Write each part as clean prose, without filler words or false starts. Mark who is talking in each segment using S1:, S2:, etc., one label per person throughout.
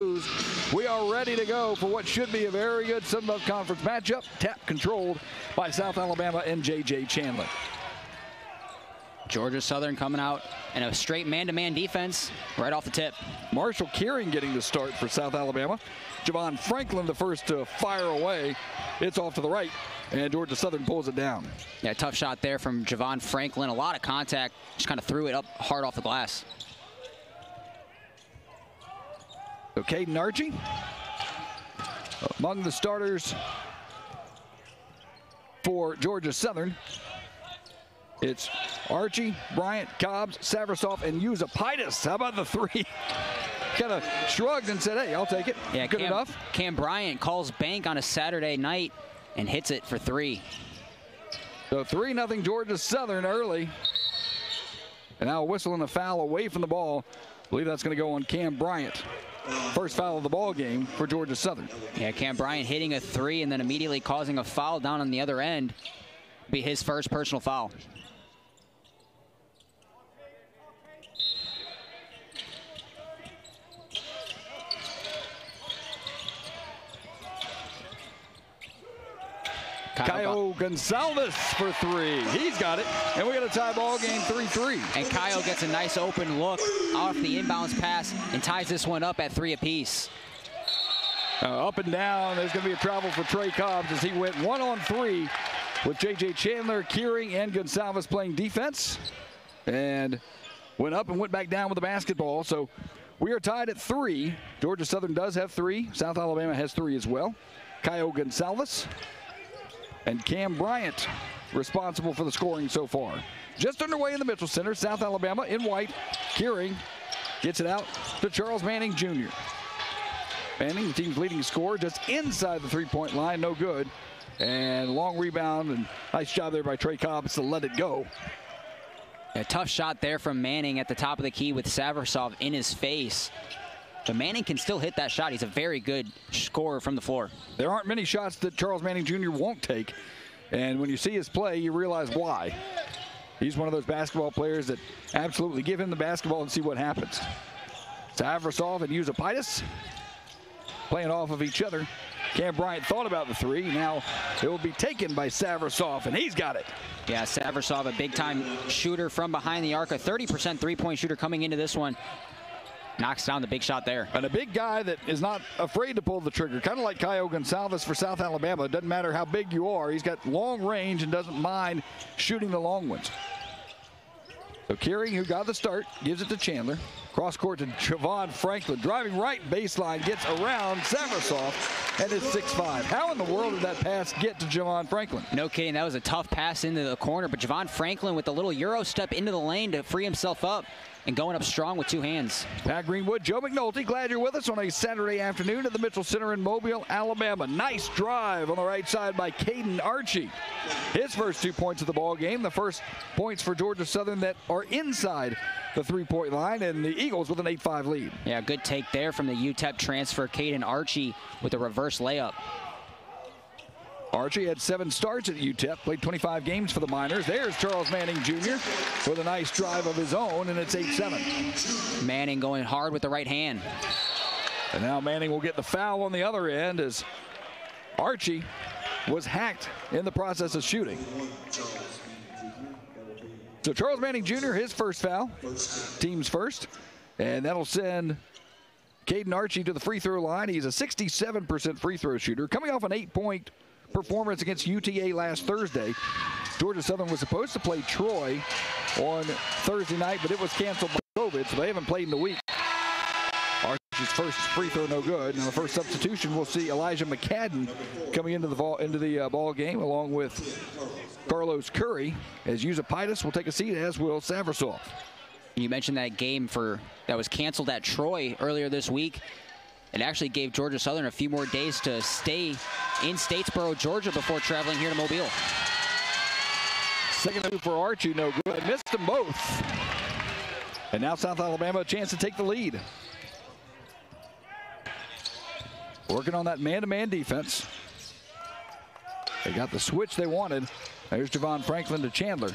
S1: We are ready to go for what should be a very good Sun Belt Conference matchup. Tap controlled by South Alabama and J.J. Chandler.
S2: Georgia Southern coming out in a straight man-to-man defense right off the tip.
S1: Marshall Kearing getting the start for South Alabama. Javon Franklin the first to fire away. It's off to the right, and Georgia Southern pulls it down.
S2: Yeah, tough shot there from Javon Franklin. A lot of contact. Just kind of threw it up hard off the glass.
S1: So Caden Archie among the starters for Georgia Southern. It's Archie, Bryant, Cobbs, Saversoff, and Yusapaitis. How about the three? Kind of shrugged and said, hey, I'll take it.
S2: Yeah,
S1: good enough.
S2: Cam Bryant calls bank on a Saturday night and hits it for three.
S1: So 3-0 Georgia Southern early. And now a whistle and a foul away from the ball. I believe that's going to go on Cam Bryant. First foul of the ball game for Georgia Southern.
S2: Yeah, Cam Bryant hitting a three and then immediately causing a foul down on the other end. Be his first personal foul.
S1: Kyle Gonsalves for three. He's got it. And we got a tie ball game 3-3.
S2: And Kyle gets a nice open look off the inbounds pass and ties this one up at 3 apiece.
S1: Up and down. There's going to be a travel for Trey Cobbs as he went 1-on-3 with J.J. Chandler, Kearing, and Gonsalves playing defense. And went up and went back down with the basketball. So we are tied at 3. Georgia Southern does have 3. South Alabama has 3 as well. Kyle Gonsalves and Cam Bryant responsible for the scoring so far. Just underway in the Mitchell Center. South Alabama in white. Kearing gets it out to Charles Manning Jr. Manning, the team's leading scorer, just inside the three-point line. No good. And long rebound, and nice job there by Trey Cobbs to let it go.
S2: A tough shot there from Manning at the top of the key with Saversov in his face. But Manning can still hit that shot. He's a very good scorer from the floor.
S1: There aren't many shots that Charles Manning Jr. won't take. And when you see his play, you realize why. He's one of those basketball players that absolutely give him the basketball and see what happens. Saversov and Yusapaitis playing off of each other. Cam Bryant thought about the three. Now it will be taken by Saversov, and he's got it.
S2: Yeah, Saversov, a big-time shooter from behind the arc, a 30% three-point shooter coming into this one. Knocks down the big shot there.
S1: And a big guy that is not afraid to pull the trigger, kind of like Kyle Gonsalves for South Alabama. It doesn't matter how big you are. He's got long range and doesn't mind shooting the long ones. So Kearing, who got the start, gives it to Chandler. Cross court to Javon Franklin. Driving right baseline, gets around Saversov, and it's 6-5. How in the world did that pass get to Javon Franklin?
S2: No kidding. That was a tough pass into the corner, but Javon Franklin with a little Euro step into the lane to free himself up and going up strong with 2 hands.
S1: Pat Greenwood, Joe McNulty, glad you're with us on a Saturday afternoon at the Mitchell Center in Mobile, Alabama. Nice drive on the right side by Caden Archie. His first 2 points of the ball game. The first points for Georgia Southern that are inside the three-point line, and the Eagles with an 8-5 lead.
S2: Yeah, good take there from the UTEP transfer, Caden Archie, with a reverse layup.
S1: Archie had 7 starts at UTEP, played 25 games for the Miners. There's Charles Manning Jr. with a nice drive of his own, and it's 8-7.
S2: Manning going hard with the right hand.
S1: And now Manning will get the foul on the other end as Archie was hacked in the process of shooting. So Charles Manning Jr., his first foul, team's first, and that'll send Caden Archie to the free throw line. He's a 67% free throw shooter, coming off an 8-point performance against UTA last Thursday. Georgia Southern was supposed to play Troy on Thursday night, but it was canceled by COVID, so they haven't played in a week. Archie's first free throw no good. Now the first substitution, we'll see Elijah McCadden coming into the ball game along with Carlos Curry, as Yusapaitis will take a seat, as will Saversov.
S2: You mentioned that game that was canceled at Troy earlier this week. It actually gave Georgia Southern a few more days to stay in Statesboro, Georgia before traveling here to Mobile.
S1: Second move for Archie, no good. Missed them both. And now South Alabama a chance to take the lead. Working on that man-to-man defense. They got the switch they wanted. There's Javon Franklin to Chandler.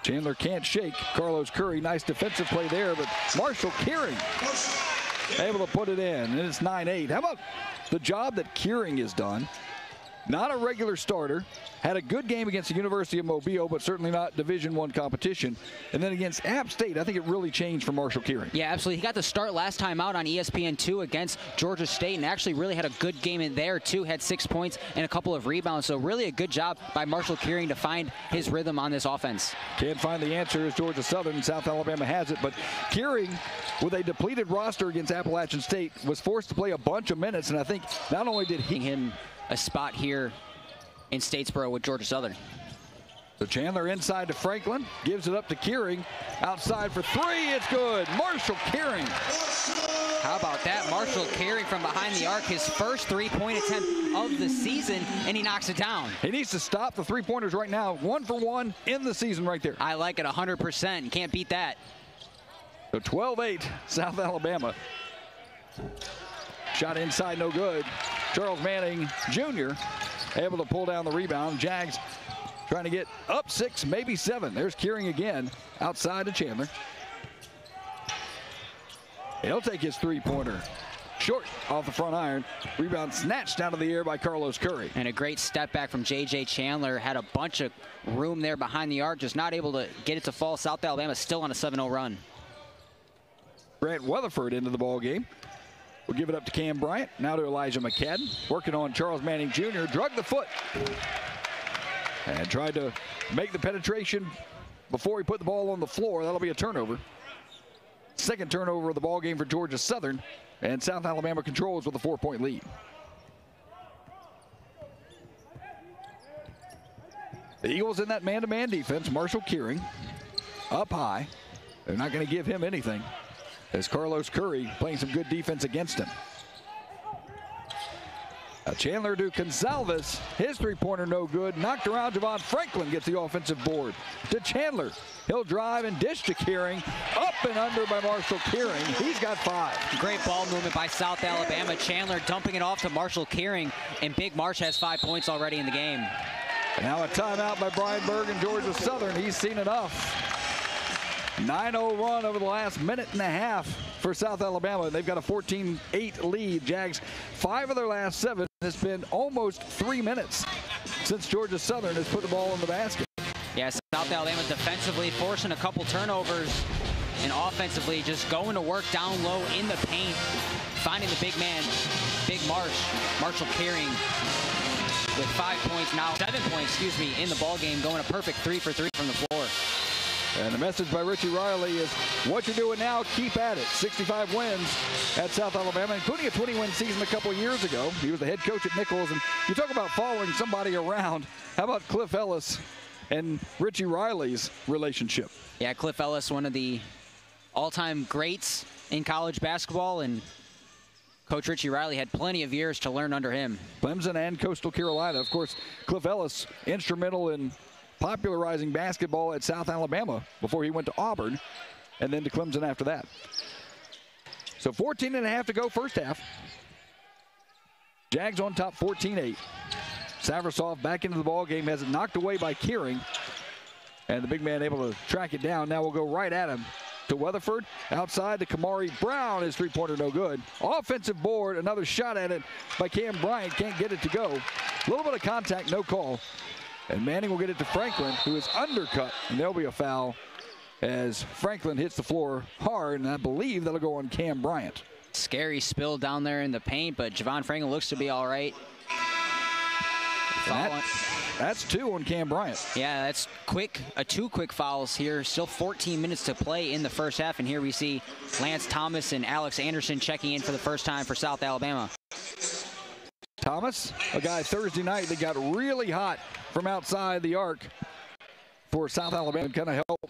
S1: Chandler can't shake Carlos Curry. Nice defensive play there, but Marshall Kearing able to put it in, and it's 9-8. How about the job that Kearing has done? Not a regular starter. Had a good game against the University of Mobile, but certainly not Division I competition. And then against App State, I think it really changed for Marshall Kearing.
S2: Yeah, absolutely. He got the start last time out on ESPN2 against Georgia State, and actually really had a good game in there, too. Had 6 points and a couple of rebounds. So really a good job by Marshall Kearing to find his rhythm on this offense.
S1: Can't find the answer as Georgia Southern. South Alabama has it. But Kearing, with a depleted roster against Appalachian State, was forced to play a bunch of minutes. And I think not only did he
S2: him a spot here in Statesboro with Georgia Southern.
S1: So Chandler inside to Franklin, gives it up to Kearing, outside for three, it's good. Marshall Kearing.
S2: How about that? Marshall Kearing from behind the arc, his first three-point attempt of the season, and he knocks it down.
S1: He needs to stop the three-pointers right now. 1 for 1 in the season right there.
S2: I like it 100%. Can't beat that.
S1: So 12-8, South Alabama. Shot inside, no good. Charles Manning Jr. able to pull down the rebound. Jags trying to get up 6, maybe 7. There's Kearing again, outside to Chandler. He'll take his three-pointer. Short off the front iron. Rebound snatched out of the air by Carlos Curry.
S2: And a great step back from J.J. Chandler. Had a bunch of room there behind the arc, just not able to get it to fall. South Alabama still on a 7-0 run.
S1: Grant Weatherford into the ball game. We'll give it up to Cam Bryant. Now to Elijah McCadden. Working on Charles Manning Jr. Drug the foot. And tried to make the penetration before he put the ball on the floor. That'll be a turnover. Second turnover of the ball game for Georgia Southern. And South Alabama controls with a 4-point lead. The Eagles in that man-to-man defense. Marshall Kearing up high. They're not going to give him anything, as Carlos Curry playing some good defense against him. Chandler to Gonsalves. His three-pointer no good. Knocked around. Javon Franklin gets the offensive board. To Chandler. He'll drive and dish to Kearing. Up and under by Marshall Kearing. He's got 5.
S2: Great ball movement by South Alabama. Chandler dumping it off to Marshall Kearing. And Big Marsh has 5 points already in the game.
S1: And now a timeout by Brian Berg and Georgia Southern. He's seen enough. 9-0 run over the last minute and a half for South Alabama. They've got a 14-8 lead. Jags 5 of their last 7. It's been almost 3 minutes since Georgia Southern has put the ball in the basket.
S2: Yeah, South Alabama defensively forcing a couple turnovers, and offensively just going to work down low in the paint, finding the big man, Big Marsh, Marshall Kearing with 5 points now, 7 points, excuse me, in the ball game, going a perfect 3 for 3 from the floor.
S1: And the message by Richie Riley is, what you're doing now, keep at it. 65 wins at South Alabama, including a 20-win season a couple years ago. He was the head coach at Nichols. And you talk about following somebody around. How about Cliff Ellis and Richie Riley's relationship?
S2: Yeah, Cliff Ellis, one of the all-time greats in college basketball. And Coach Richie Riley had plenty of years to learn under him.
S1: Clemson and Coastal Carolina. Of course, Cliff Ellis, instrumental in popularizing basketball at South Alabama before he went to Auburn, and then to Clemson after that. So 14.5 to go first half. Jags on top 14-8. Savrasov back into the ball game, has it knocked away by Kearing, and the big man able to track it down. Now we'll go right at him to Weatherford, outside to Kamari Brown. His three-pointer no good. Offensive board, another shot at it by Cam Bryant, can't get it to go. A little bit of contact, no call. And Manning will get it to Franklin, who is undercut, and there'll be a foul as Franklin hits the floor hard, and I believe that'll go on Cam Bryant.
S2: Scary spill down there in the paint, but Javon Franklin looks to be all right.
S1: That's 2 on Cam Bryant.
S2: Yeah, that's quick. 2 quick fouls here. Still 14 minutes to play in the first half, and here we see Lance Thomas and Alex Anderson checking in for the first time for South Alabama.
S1: Thomas, a guy Thursday night that got really hot from outside the arc for South Alabama, kind of help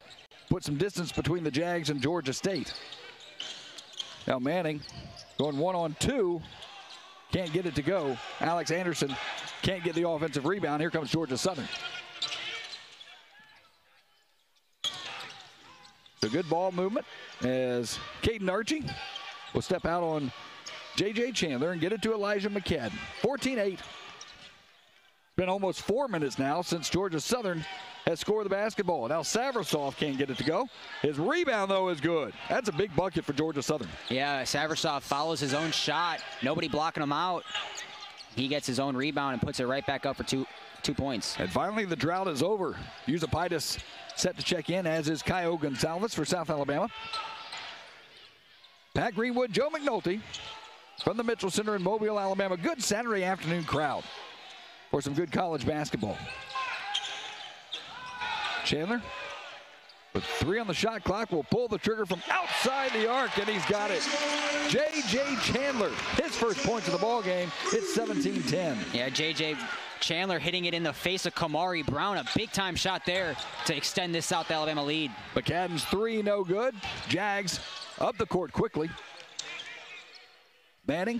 S1: put some distance between the Jags and Georgia State. Now Manning going 1-on-2, can't get it to go. Alex Anderson can't get the offensive rebound. Here comes Georgia Southern. So good ball movement as Caden Archie will step out on J.J. Chandler and get it to Elijah McCadden. 14-8. It's been almost 4 minutes now since Georgia Southern has scored the basketball. Now Savrasov can't get it to go. His rebound, though, is good. That's a big bucket for Georgia Southern.
S2: Yeah, Savrasov follows his own shot. Nobody blocking him out. He gets his own rebound and puts it right back up for two points.
S1: And finally, the drought is over. Yusapaitis set to check in, as is Caio Gonzalez for South Alabama. Pat Greenwood, Joe McNulty from the Mitchell Center in Mobile, Alabama. Good Saturday afternoon crowd for some good college basketball. Chandler, with 3 on the shot clock, will pull the trigger from outside the arc, and he's got it. J.J. Chandler, his first points of the ball game. It's 17-10.
S2: Yeah, J.J. Chandler hitting it in the face of Kamari Brown. A big-time shot there to extend this South Alabama lead.
S1: McCadden's 3, no good. Jags up the court quickly. Manning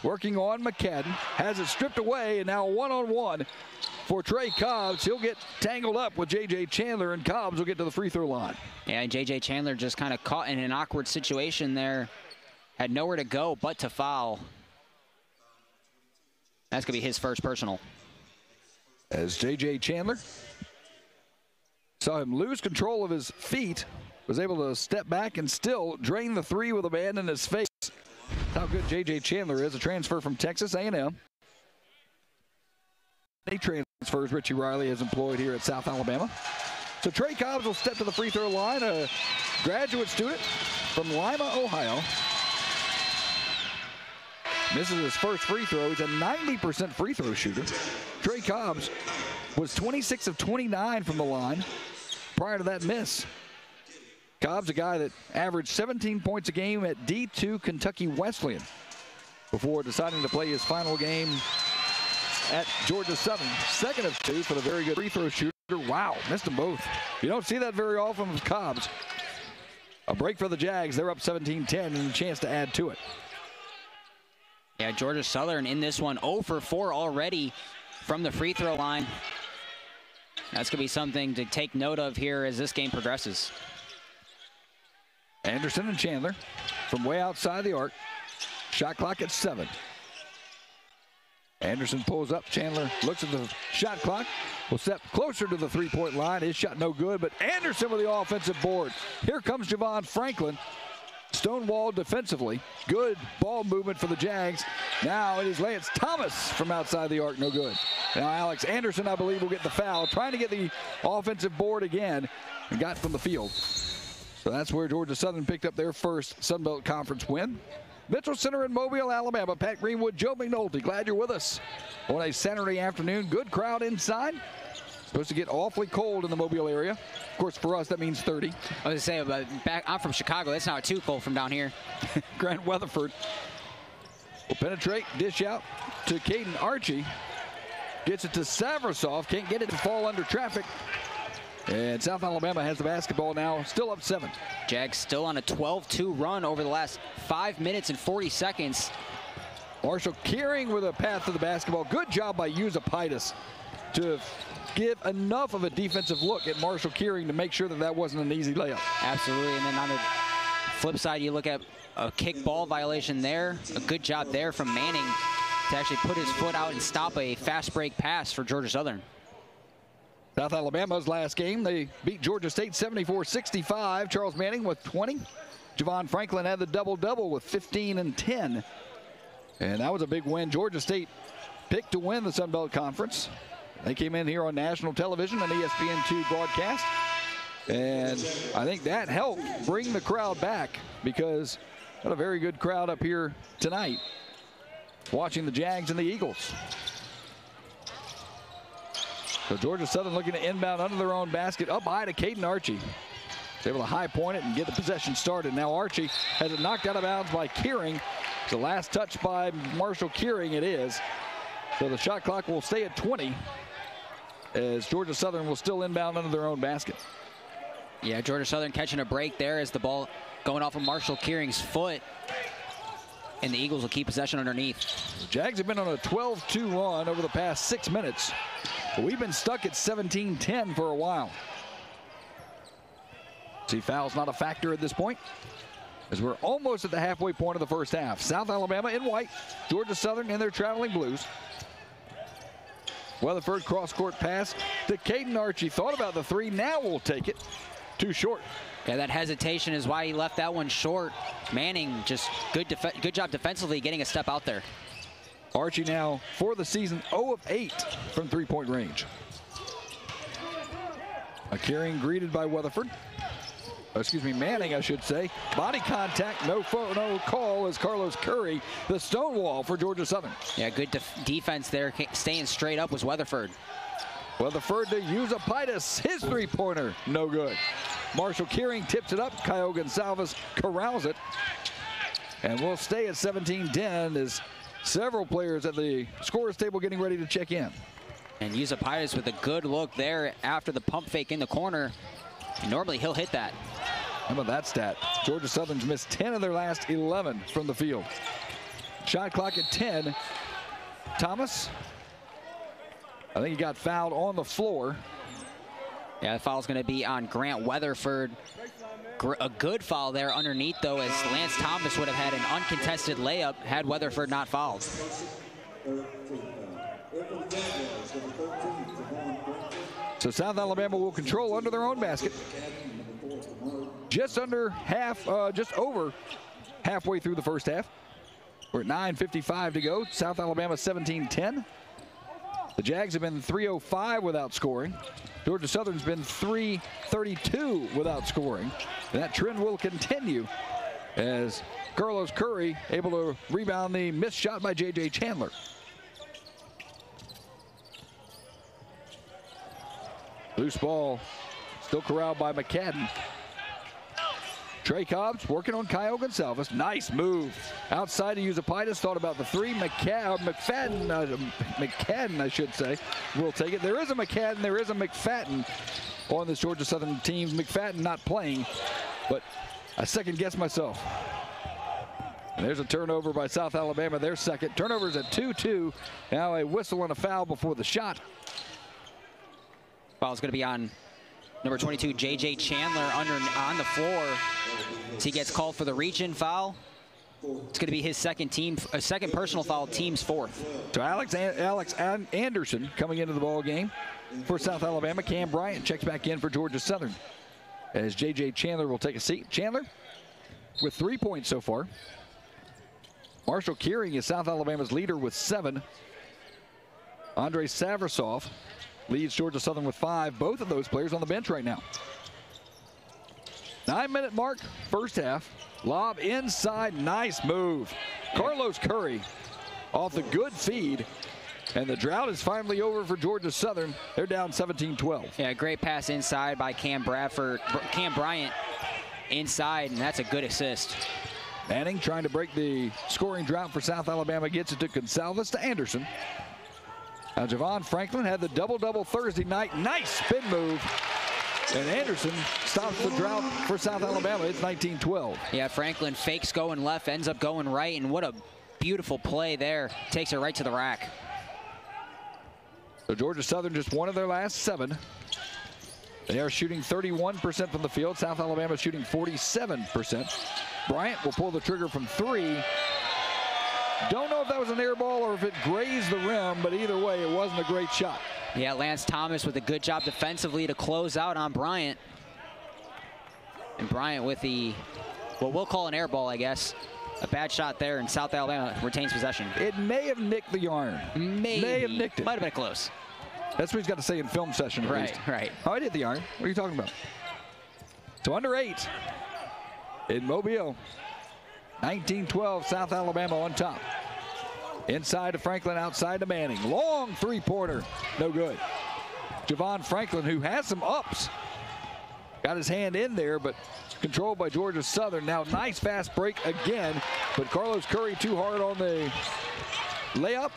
S1: working on McCadden. Has it stripped away, and now one-on-one for Trey Cobbs. He'll get tangled up with J.J. Chandler, and Cobbs will get to the free throw line.
S2: Yeah, and J.J. Chandler just kind of caught in an awkward situation there. Had nowhere to go but to foul. That's going to be his first personal.
S1: As J.J. Chandler saw him lose control of his feet, was able to step back and still drain the 3 with a man in his face. That's how good J.J. Chandler is, a transfer from Texas A&M. He transfers Richie Riley has employed here at South Alabama. So Trey Cobbs will step to the free throw line, a graduate student from Lima, Ohio. Misses his first free throw. He's a 90% free throw shooter. Trey Cobbs was 26 of 29 from the line prior to that miss. Cobbs, a guy that averaged 17 points a game at D2 Kentucky Wesleyan before deciding to play his final game at Georgia Southern. 2nd of 2 for the very good free throw shooter. Wow, missed them both. You don't see that very often with Cobbs. A break for the Jags. They're up 17-10 and a chance to add to it.
S2: Yeah, Georgia Southern in this one 0 for 4 already from the free throw line. That's going to be something to take note of here as this game progresses.
S1: Anderson and Chandler from way outside the arc. Shot clock at 7. Anderson pulls up. Chandler looks at the shot clock. Will step closer to the three-point line. His shot no good, but Anderson with the offensive board. Here comes Javon Franklin. Stonewalled defensively. Good ball movement for the Jags. Now it is Lance Thomas from outside the arc, no good. Now Alex Anderson, I believe, will get the foul. Trying to get the offensive board again and got from the field. So that's where Georgia Southern picked up their first Sun Belt Conference win. Mitchell Center in Mobile, Alabama. Pat Greenwood, Joe McNulty. Glad you're with us on a Saturday afternoon. Good crowd inside. Supposed to get awfully cold in the Mobile area. Of course, for us, that means 30.
S2: I was going to say, but I'm from Chicago. It's not too cold from down here.
S1: Grant Weatherford will penetrate, dish out to Caden Archie. Gets it to Savrasov. Can't get it to fall under traffic. And South Alabama has the basketball now, still up 7.
S2: Jags still on a 12-2 run over the last 5 minutes and 40 seconds.
S1: Marshall Kearing with a path to the basketball. Good job by Yusapaitis to give enough of a defensive look at Marshall Kearing to make sure that that wasn't an easy layup.
S2: Absolutely, and then on the flip side, you look at a kick ball violation there. A good job there from Manning to actually put his foot out and stop a fast break pass for Georgia Southern.
S1: South Alabama's last game, they beat Georgia State 74-65. Charles Manning with 20. Javon Franklin had the double-double with 15 and 10. And that was a big win. Georgia State picked to win the Sun Belt Conference. They came in here on national television, an ESPN2 broadcast. And I think that helped bring the crowd back because got a very good crowd up here tonight watching the Jags and the Eagles. So Georgia Southern looking to inbound under their own basket, up high to Caden Archie. He's able to high point it and get the possession started. Now Archie has it knocked out of bounds by Kearing. The last touch by Marshall Kearing it is. So the shot clock will stay at 20 as Georgia Southern will still inbound under their own basket.
S2: Yeah, Georgia Southern catching a break there as the ball going off of Marshall Kearing's foot. And the Eagles will keep possession underneath.
S1: The Jags have been on a 12-2 run over the past 6 minutes. But we've been stuck at 17-10 for a while. See, foul's not a factor at this point, as we're almost at the halfway point of the first half. South Alabama in white, Georgia Southern in their traveling blues. Weatherford cross-court pass to Caden Archie. Thought about the three, now will take it. Too short.
S2: Yeah, that hesitation is why he left that one short. Manning just good job defensively getting a step out there.
S1: Archie now for the season 0 of 8 from three-point range. A carrying greeted by Weatherford. Excuse me, Manning, I should say. Body contact, no call as Carlos Curry, the stonewall for Georgia Southern.
S2: Yeah, good defense there. Staying straight up was Weatherford.
S1: Weatherford to Yusapaitis, his three-pointer, no good. Marshall Kearing tips it up. Kyle Gonsalves corrals it. And we'll stay at 17-10 as several players at the scorer's table getting ready to check in.
S2: And Yusapaitis with a good look there after the pump fake in the corner. Normally he'll hit that.
S1: How about that stat? Georgia Southern's missed 10 of their last 11 from the field. Shot clock at 10. Thomas, I think he got fouled on the floor.
S2: Yeah, the foul's going to be on Grant Weatherford. A good foul there underneath, though, as Lance Thomas would have had an uncontested layup had Weatherford not fouled.
S1: So South Alabama will control under their own basket. Just over halfway through the first half. We're at 9:55 to go. South Alabama 17-10. The Jags have been 305 without scoring. Georgia Southern's been 332 without scoring. And that trend will continue as Carlos Curry able to rebound the missed shot by J.J. Chandler. Loose ball still corralled by McCadden. Trey Cobbs working on Kyle Gonsalves. Nice move. Outside to Yusapaitis. Thought about the three. McCadden, I should say, will take it. There is a McCadden. There is a McFadden on this Georgia Southern team. McFadden not playing, but I second guess myself. And there's a turnover by South Alabama. Their second. Turnovers at 2-2. Now a whistle and a foul before the shot.
S2: Foul's going to be on number 22, J.J. Chandler on the floor. So he gets called for the reach-in foul. It's going to be his second personal foul, team's fourth.
S1: So Alex Anderson coming into the ball game for South Alabama. Cam Bryant checks back in for Georgia Southern as J.J. Chandler will take a seat. Chandler with 3 points so far. Marshall Kearing is South Alabama's leader with 7. Andre Savrasov leads Georgia Southern with 5. Both of those players on the bench right now. 9-minute mark, first half. Lob inside, nice move. Carlos Curry off the good feed. And the drought is finally over for Georgia Southern. They're down 17-12.
S2: Yeah, great pass inside by Cam Bryant inside, and that's a good assist.
S1: Manning trying to break the scoring drought for South Alabama. Gets it to Gonsalves to Anderson. Now Javon Franklin had the double-double Thursday night. Nice spin move. And Anderson stops the drought for South Alabama. It's 19-12.
S2: Yeah, Franklin fakes going left, ends up going right, and what a beautiful play there. Takes it right to the rack.
S1: So Georgia Southern just one of their last 7. They are shooting 31% from the field. South Alabama shooting 47%. Bryant will pull the trigger from 3. Don't know if that was an air ball or if it grazed the rim, but either way, it wasn't a great shot.
S2: Yeah, Lance Thomas with a good job defensively to close out on Bryant. And Bryant with what we'll call an air ball, I guess. A bad shot there, and South Alabama retains possession.
S1: It may have nicked the yarn. May have nicked it.
S2: Might have been close.
S1: That's what he's got to say in film session.
S2: Right.
S1: Oh, I did the yarn. What are you talking about? So under 8 in Mobile. 19-12, South Alabama on top. Inside to Franklin, outside to Manning. Long three-pointer, no good. Javon Franklin, who has some ups, got his hand in there, but controlled by Georgia Southern. Now nice fast break again, but Carlos Curry too hard on the layup.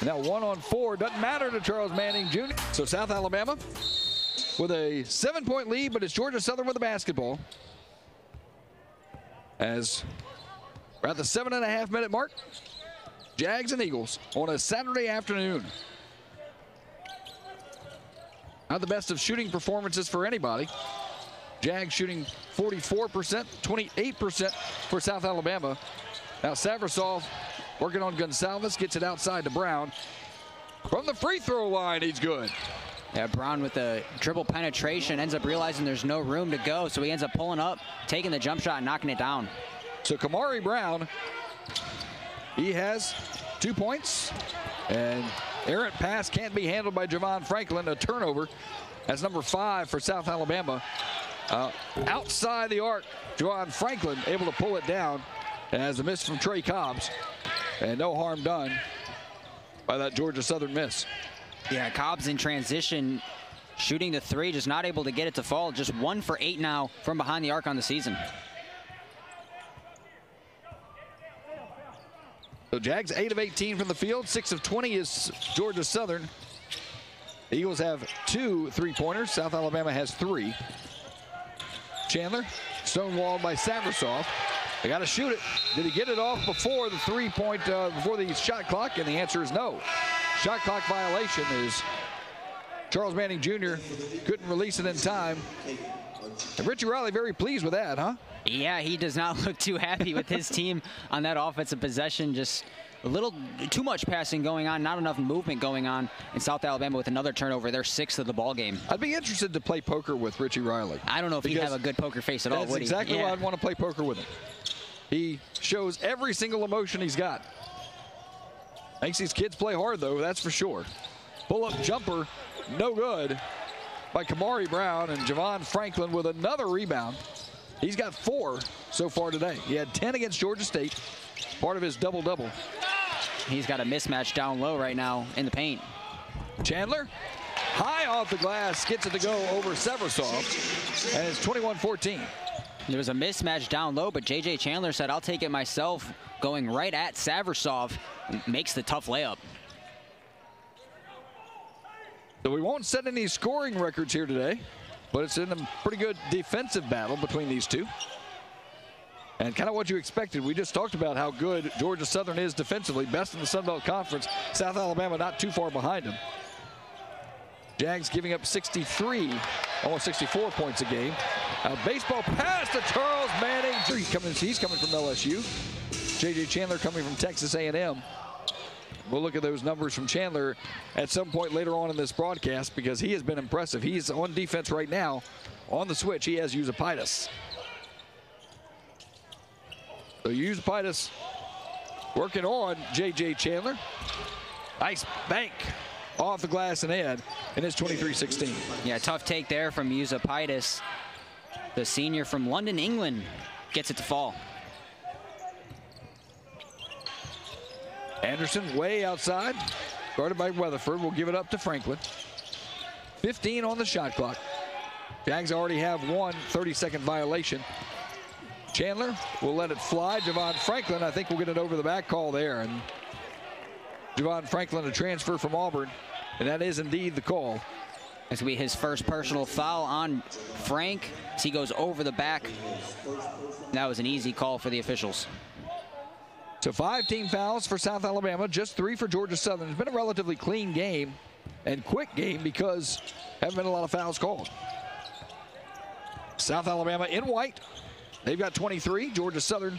S1: Now 1-on-4, doesn't matter to Charles Manning Jr. So South Alabama with a 7-point lead, but it's Georgia Southern with the basketball. As we're at the 7.5-minute mark. Jags and Eagles on a Saturday afternoon. Not the best of shooting performances for anybody. Jags shooting 44%, 28% for South Alabama. Now Savrasov working on Gonsalves, gets it outside to Brown. From the free throw line, he's good.
S2: Yeah, Brown with the dribble penetration ends up realizing there's no room to go, so he ends up pulling up, taking the jump shot, and knocking it down.
S1: So Kamari Brown, he has 2 points, and errant pass can't be handled by Javon Franklin. A turnover. That's number 5 for South Alabama. Outside the arc, Javon Franklin able to pull it down as a miss from Trey Cobbs, and no harm done by that Georgia Southern miss.
S2: Yeah, Cobbs in transition, shooting the 3, just not able to get it to fall. Just 1 for 8 now from behind the arc on the season.
S1: So Jags 8 of 18 from the field, 6 of 20 is Georgia Southern. The Eagles have 2 3-pointers. South Alabama has 3. Chandler, stonewalled by Saversoff. They got to shoot it. Did he get it off before the before the shot clock? And the answer is no. Shot clock violation is Charles Manning Jr. couldn't release it in time. And Richie Riley very pleased with that, huh?
S2: Yeah, he does not look too happy with his team on that offensive possession. Just a little too much passing going on, not enough movement going on in South Alabama with another turnover. They're 6th of the ball game.
S1: I'd be interested to play poker with Richie Riley.
S2: I don't know if he'd have a good poker face at all, would he?
S1: That's exactly why I'd want to play poker with him. He shows every single emotion he's got. Makes these kids play hard, though, that's for sure. Pull-up jumper, no good by Kamari Brown, and Javon Franklin with another rebound. He's got 4 so far today. He had 10 against Georgia State, part of his double-double.
S2: He's got a mismatch down low right now in the paint.
S1: Chandler, high off the glass, gets it to go over Saversoff, and it's 21-14.
S2: There was a mismatch down low, but J.J. Chandler said, I'll take it myself, going right at Saversoff, makes the tough layup.
S1: So we won't set any scoring records here today, but it's in a pretty good defensive battle between these two. And kind of what you expected. We just talked about how good Georgia Southern is defensively, best in the Sun Belt Conference. South Alabama not too far behind them. Jags giving up 63, almost 64 points a game. A baseball pass to Charles Manning. He's coming from LSU. J.J. Chandler coming from Texas A&M. We'll look at those numbers from Chandler at some point later on in this broadcast because he has been impressive. He's on defense right now. On the switch, he has Usapitis. So Usapitis working on J.J. Chandler. Nice bank off the glass and in, and it's 23-16.
S2: Yeah, tough take there from Usapitis. The senior from London, England, gets it to fall.
S1: Anderson way outside, guarded by Weatherford. Will give it up to Franklin. 15 on the shot clock. Jags already have one 30-second violation. Chandler will let it fly. Javon Franklin, I think we'll get an over-the-back call there. And Javon Franklin, a transfer from Auburn, and that is indeed the call.
S2: This will be his first personal foul on Frank as he goes over the back. That was an easy call for the officials.
S1: So 5 team fouls for South Alabama, just 3 for Georgia Southern. It's been a relatively clean game and quick game because haven't been a lot of fouls called. South Alabama in white, they've got 23. Georgia Southern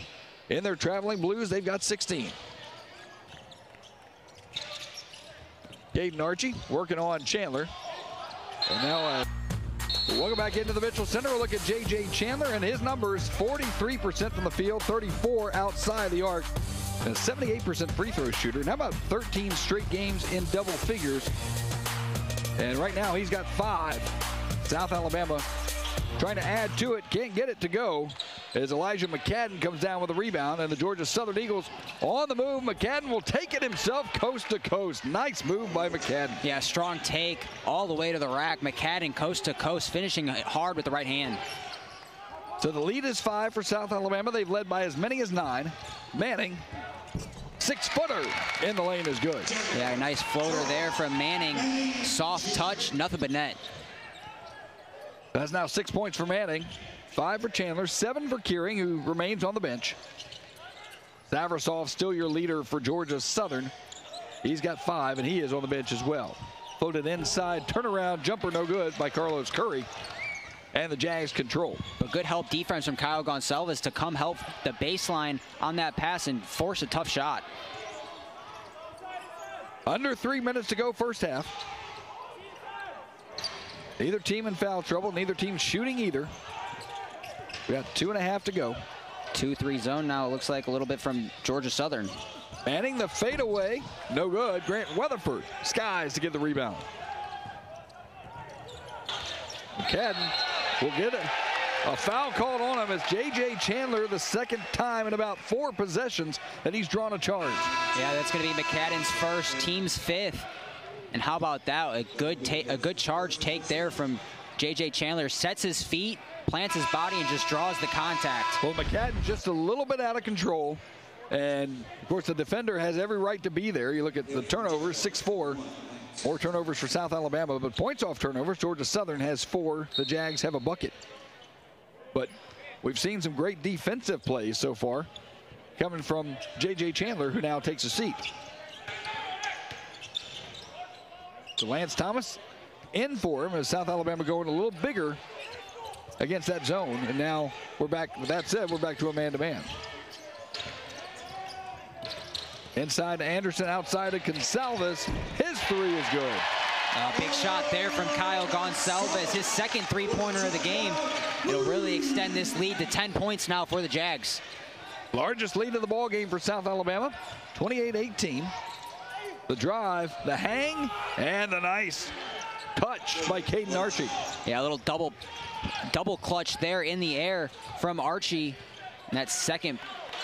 S1: in their traveling blues, they've got 16. Caden Archie working on Chandler. And now welcome back into the Mitchell Center. We'll look at J.J. Chandler and his numbers. 43% from the field, 34 outside the arc, and a 78% free throw shooter. And how about 13 straight games in double figures? And right now he's got 5. South Alabama trying to add to it, can't get it to go as Elijah McCadden comes down with a rebound, and the Georgia Southern Eagles on the move. McCadden will take it himself coast to coast. Nice move by McCadden.
S2: Yeah, strong take all the way to the rack. McCadden coast to coast, finishing hard with the right hand.
S1: So the lead is 5 for South Alabama. They've led by as many as 9. Manning, 6-footer in the lane is good.
S2: Yeah, a nice floater there from Manning. Soft touch, nothing but net.
S1: That's now 6 points for Manning, 5 for Chandler, 7 for Kearing, who remains on the bench. Saversoff still your leader for Georgia Southern. He's got 5, and he is on the bench as well. Floated inside, turnaround, jumper no good by Carlos Curry. And the Jags control.
S2: But good help defense from Kyle Gonsalves to come help the baseline on that pass and force a tough shot.
S1: Under 3 minutes to go first half. Neither team in foul trouble. Neither team shooting either. We got 2.5 to go.
S2: 2-3 zone now. It looks like a little bit from Georgia Southern.
S1: Manning the fadeaway. No good. Grant Weatherford skies to get the rebound. McCadden will get it. A foul called on him as J.J. Chandler, the second time in about 4 possessions that he's drawn a charge.
S2: Yeah, that's going to be McCadden's first, team's 5th. And how about that? A good charge take there from J.J. Chandler. Sets his feet, plants his body, and just draws the contact.
S1: Well, McCadden just a little bit out of control. And, of course, the defender has every right to be there. You look at the turnovers, 6-4. More turnovers for South Alabama, but points off turnovers. Georgia Southern has 4. The Jags have a bucket. But we've seen some great defensive plays so far coming from J.J. Chandler, who now takes a seat. So Lance Thomas in for him as South Alabama going a little bigger against that zone. And now we're back, with that said, we're back to a man-to-man. Inside to Anderson, outside to Gonsalves. His 3 is good.
S2: Big shot there from Kyle Gonsalves, his second three-pointer of the game. It'll really extend this lead to 10 points now for the Jags.
S1: Largest lead of the ball game for South Alabama, 28-18. The drive, the hang, and the nice touch by Caden Archie.
S2: Yeah, a little double clutch there in the air from Archie. And that second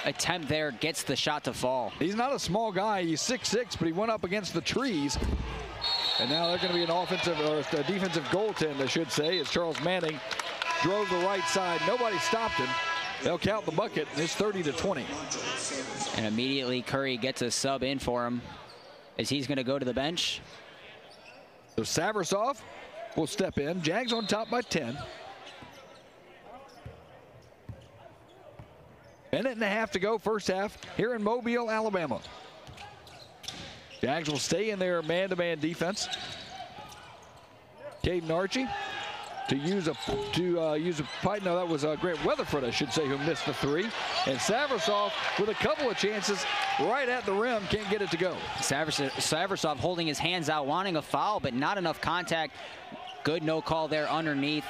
S2: attempt there gets the shot to fall.
S1: He's not a small guy. He's 6'6", but he went up against the trees. And now they're going to be an offensive or a defensive goaltend, I should say, as Charles Manning drove the right side. Nobody stopped him. They'll count the bucket, and it's 30-20.
S2: And immediately Curry gets a sub in for him as he's going to go to the bench.
S1: So Saversov will step in. Jags on top by 10. Minute and a half to go first half here in Mobile, Alabama. Jags will stay in their man-to-man defense. Caden Archie to use a pipe. No, that was Grant Weatherford, I should say, who missed the 3. And Saversov with a couple of chances right at the rim, can't get it to go.
S2: Saversov holding his hands out, wanting a foul, but not enough contact. Good no call there underneath.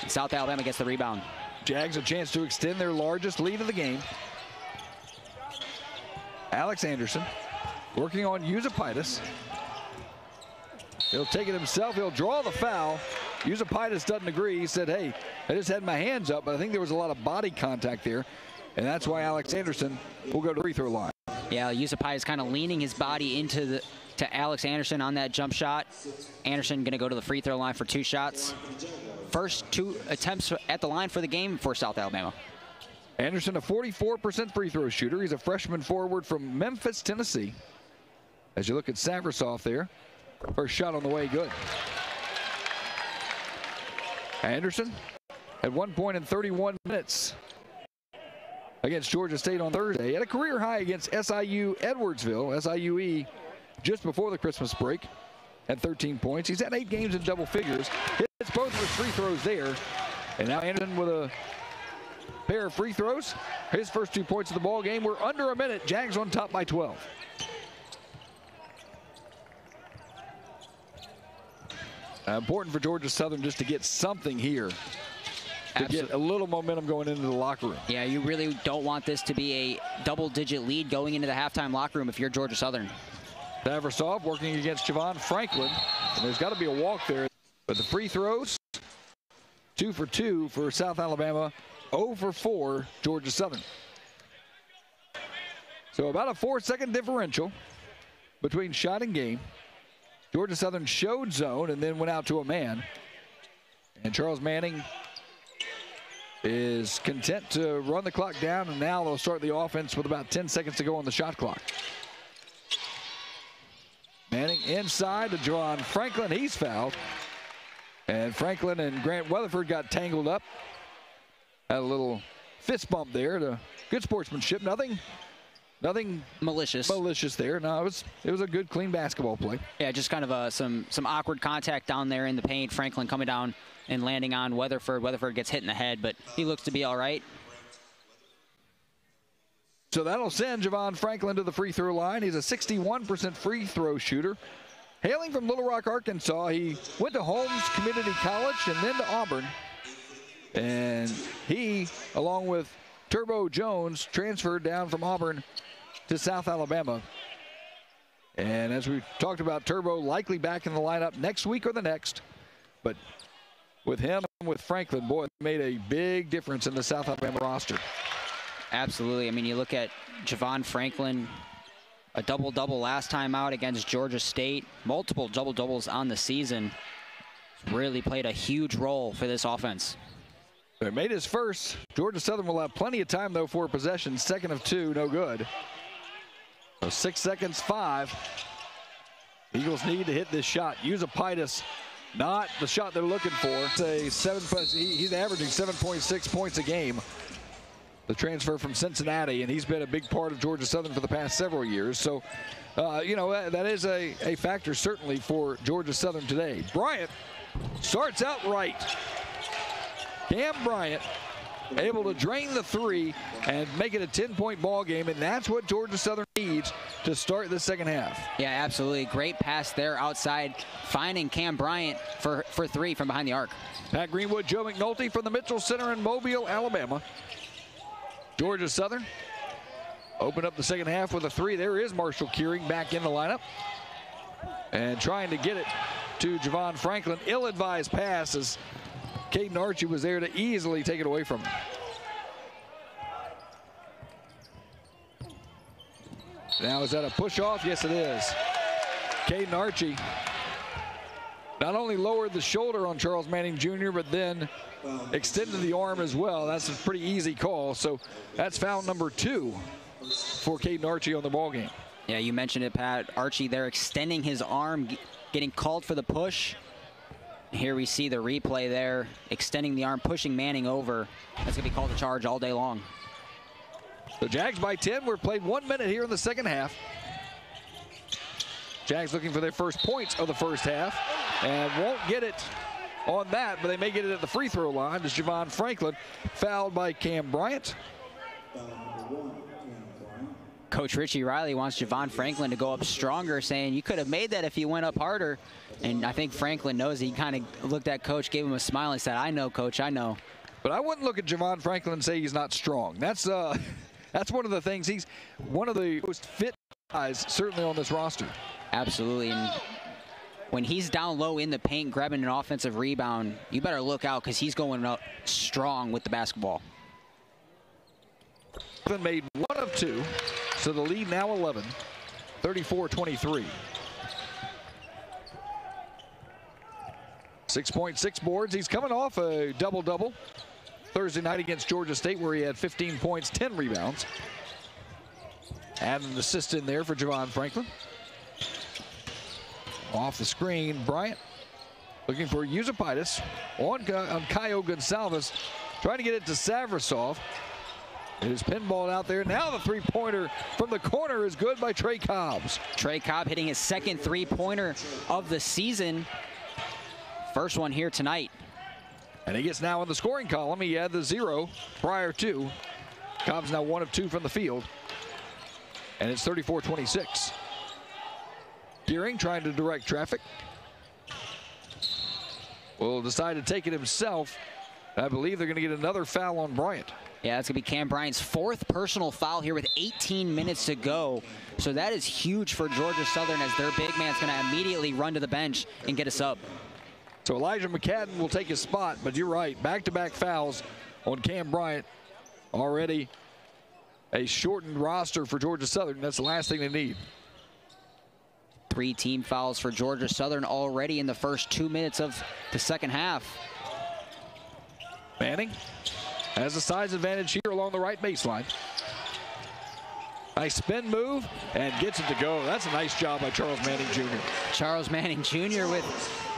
S2: South Alabama gets the rebound.
S1: Jags a chance to extend their largest lead of the game. Alex Anderson working on Yusapaitis. He'll take it himself. He'll draw the foul. Yusapaitis doesn't agree. He said, hey, I just had my hands up, but I think there was a lot of body contact there. And that's why Alex Anderson will go to the free throw line.
S2: Yeah, Yusapaitis kind of leaning his body into to Alex Anderson on that jump shot. Anderson going to go to the free throw line for 2 shots. First 2 attempts at the line for the game for South Alabama.
S1: Anderson, a 44% free throw shooter. He's a freshman forward from Memphis, Tennessee. As you look at Saversov there, first shot on the way, good. Anderson had 1 point in 31 minutes against Georgia State on Thursday. Had a career high against SIU Edwardsville, SIUE, just before the Christmas break, at 13 points. He's had 8 games in double figures. Hits both of his free throws there. And now Anderson with a pair of free throws. His first 2 points of the ball game. We're under a minute. Jags on top by 12. Important for Georgia Southern just to get something here. To get a little momentum going into the locker room.
S2: Yeah, you really don't want this to be a double-digit lead going into the halftime locker room if you're Georgia Southern.
S1: Saversov working against Javon Franklin. And there's got to be a walk there. But the free throws, 2 for 2 for South Alabama, 0 for 4 Georgia Southern. So about a 4-second differential between shot and game. Georgia Southern showed zone and then went out to a man. And Charles Manning is content to run the clock down, and now they'll start the offense with about 10 seconds to go on the shot clock. Manning inside to Javon Franklin. He's fouled. And Franklin and Grant Weatherford got tangled up. Had a little fist bump there. Good sportsmanship. Nothing malicious there. No, it was a good, clean basketball play.
S2: Yeah, just kind of some awkward contact down there in the paint. Franklin coming down and landing on Weatherford. Weatherford gets hit in the head, but he looks to be all right.
S1: So that'll send Javon Franklin to the free throw line. He's a 61% free throw shooter. Hailing from Little Rock, Arkansas, he went to Holmes Community College and then to Auburn. And he, along with Turbo Jones, transferred down from Auburn to South Alabama. And as we talked about, Turbo likely back in the lineup next week or the next. But with him and with Franklin, boy, it made a big difference in the South Alabama roster.
S2: Absolutely. I mean, you look at Javon Franklin, a double-double last time out against Georgia State, multiple double-doubles on the season. Really played a huge role for this offense.
S1: They made his first. Georgia Southern will have plenty of time, though, for possession. Second of 2, no good. So 6 seconds, 5. Eagles need to hit this shot. Yusupaitis, not the shot they're looking for. He's averaging 7.6 points a game. The transfer from Cincinnati, and he's been a big part of Georgia Southern for the past several years. So, you know, that is a factor certainly for Georgia Southern today. Bryant starts out right. Cam Bryant able to drain the 3 and make it a 10-point ball game, and that's what Georgia Southern needs to start the second half.
S2: Yeah, absolutely. Great pass there outside, finding Cam Bryant for 3 from behind the arc.
S1: Pat Greenwood, Joe McNulty from the Mitchell Center in Mobile, Alabama. Georgia Southern open up the second half with a 3. There is Marshall Kearing back in the lineup and trying to get it to Javon Franklin. Ill-advised pass as Caden Archie was there to easily take it away from him. Now, is that a push-off? Yes, it is. Caden Archie not only lowered the shoulder on Charles Manning Jr., but then extended the arm as well. That's a pretty easy call. So that's foul number 2 for Caden Archie on the ball game.
S2: Yeah, you mentioned it, Pat. Archie there extending his arm, getting called for the push. Here we see the replay there, extending the arm, pushing Manning over. That's going to be called a charge all day long.
S1: The Jags by 10. We're played 1 minute here in the second half. Jags looking for their first points of the first half and won't get it on that, but they may get it at the free throw line as Javon Franklin fouled by Cam Bryant.
S2: Coach Richie Riley wants Javon Franklin to go up stronger, saying you could have made that if you went up harder. And I think Franklin knows. He kind of looked at Coach, gave him a smile and said, I know, Coach, I know.
S1: But I wouldn't look at Javon Franklin and say he's not strong. That's one of the things. He's one of the most fit guys certainly on this roster.
S2: Absolutely. And when he's down low in the paint grabbing an offensive rebound, you better look out because he's going up strong with the basketball.
S1: Made 1 of 2, so the lead now 11, 34-23. 6.6 boards. He's coming off a double-double Thursday night against Georgia State where he had 15 points, 10 rebounds. Add an assist in there for Javon Franklin. Off the screen, Bryant looking for Yusupaitis on Caio Gonçalves, trying to get it to Savrasov. It is pinballed out there. Now the three-pointer from the corner is good by Trey Cobbs.
S2: Trey Cobb hitting his second three-pointer of the season. First one here tonight.
S1: And he gets now in the scoring column. He had the 0 prior to. Cobb's now 1 of 2 from the field. And it's 34-26. Gearing trying to direct traffic. Will decide to take it himself. I believe they're going to get another foul on Bryant.
S2: Yeah, that's going to be Cam Bryant's 4th personal foul here with 18 minutes to go. So that is huge for Georgia Southern as their big man's going to immediately run to the bench and get a sub.
S1: So Elijah McCadden will take his spot, but you're right. Back-to-back fouls on Cam Bryant. Already a shortened roster for Georgia Southern. That's the last thing they need.
S2: 3 team fouls for Georgia Southern already in the first 2 minutes of the second half.
S1: Manning has a size advantage here along the right baseline. Nice spin move and gets it to go. That's a nice job by Charles Manning Jr.
S2: Charles Manning Jr. with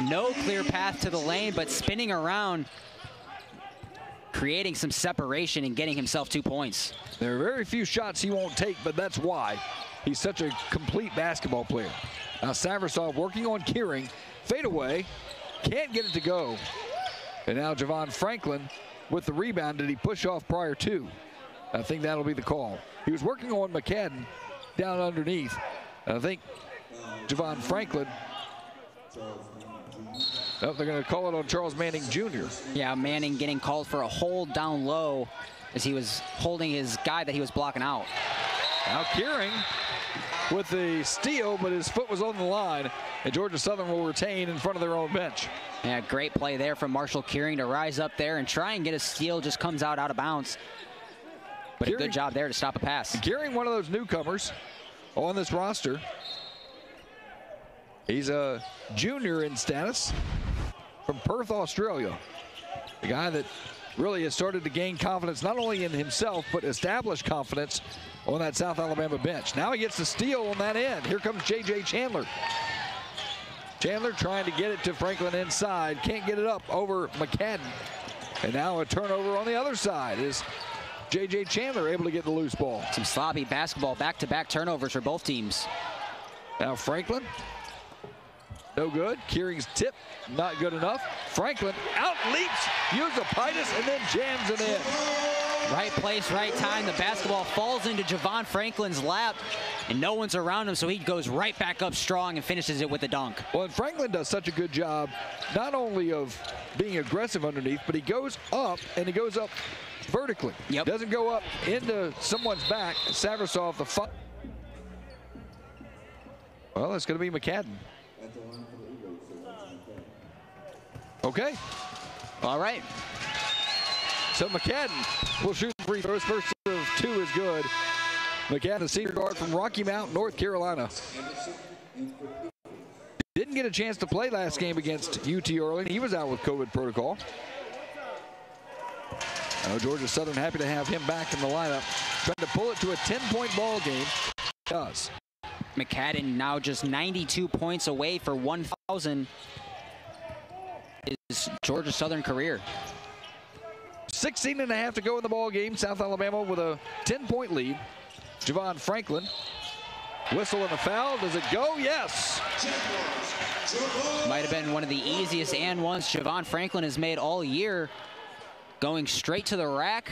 S2: no clear path to the lane, but spinning around, creating some separation and getting himself 2 points.
S1: There are very few shots he won't take, but that's why he's such a complete basketball player. Now Savrasov working on Kearing. Fade away. Can't get it to go. And now Javon Franklin with the rebound. Did he push off prior to? I think that'll be the call. He was working on McCadden down underneath. And I think Javon Franklin. Oh, they're going to call it on Charles Manning Jr.
S2: Yeah, Manning getting called for a hold down low as he was holding his guy that he was blocking out.
S1: Now Kearing with the steal, but his foot was on the line, and Georgia Southern will retain in front of their own bench.
S2: Yeah, great play there from Marshall Kearing to rise up there and try and get a steal. Just comes out of bounds. But Kearing, a good job there to stop a pass.
S1: Kearing, one of those newcomers on this roster. He's a junior in status from Perth, Australia. A guy that really has started to gain confidence not only in himself, but establish confidence on that South Alabama bench. Now he gets the steal on that end. Here comes J.J. Chandler. Chandler trying to get it to Franklin inside. Can't get it up over McCadden. And now a turnover on the other side. Is J.J. Chandler able to get the loose ball?
S2: Some sloppy basketball, back-to-back turnovers for both teams.
S1: Now Franklin. No good. Kearing's tip, not good enough. Franklin out leaps, Usapitis, and then jams it in.
S2: Right place, right time. The basketball falls into Javon Franklin's lap, and no one's around him, so he goes right back up strong and finishes it with a dunk.
S1: Well, and Franklin does such a good job, not only of being aggressive underneath, but he goes up, and he goes up vertically.
S2: Yep.
S1: Doesn't go up into someone's back. Savrasov, the well, it's going to be McCadden. Okay.
S2: All right.
S1: So McCadden will shoot free throws. First of two is good. McCadden, a senior guard from Rocky Mount, North Carolina. Didn't get a chance to play last game against UT Arlington. He was out with COVID protocol. Georgia Southern happy to have him back in the lineup. Trying to pull it to a 10-point ball game. Does.
S2: McCadden now just 92 points away for 1,000. His Georgia Southern career.
S1: 16.5 to go in the ball game. South Alabama with a 10-point lead. Javon Franklin. Whistle and a foul. Does it go? Yes.
S2: Might have been one of the easiest and ones Javon Franklin has made all year. Going straight to the rack.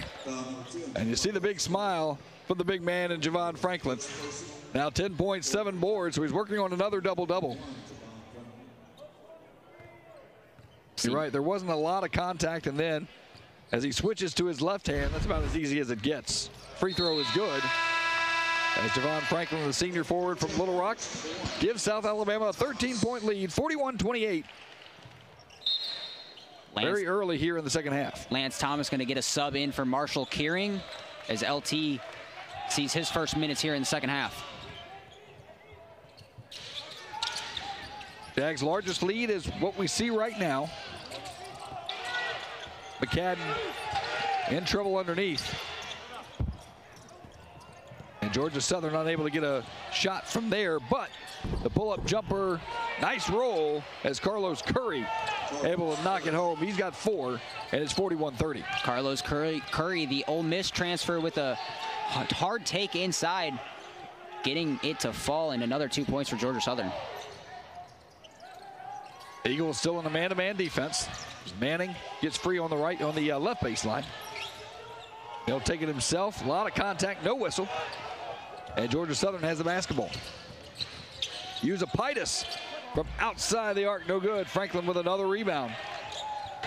S1: And you see the big smile from the big man in Javon Franklin. Now 10 points, 7 boards, so he's working on another double-double. You're right, there wasn't a lot of contact, and then as he switches to his left hand, that's about as easy as it gets. Free throw is good. As Javon Franklin, the senior forward from Little Rock, gives South Alabama a 13-point lead, 41-28. Very early here in the second half.
S2: Lance Thomas going to get a sub in for Marshall Kearing as LT sees his first minutes here in the second half.
S1: Jags' largest lead is what we see right now. McCadden in trouble underneath. And Georgia Southern unable to get a shot from there, but the pull-up jumper, nice roll as Carlos Curry able to knock it home. He's got 4, and it's 41-30.
S2: Carlos Curry, the Ole Miss transfer with a hard take inside, getting it to fall, and another 2 points for Georgia Southern.
S1: Eagles still in a man-to-man defense. Manning gets free on the right, on the left baseline. He'll take it himself. A lot of contact, no whistle. And Georgia Southern has the basketball. Usapitis from outside the arc, no good. Franklin with another rebound.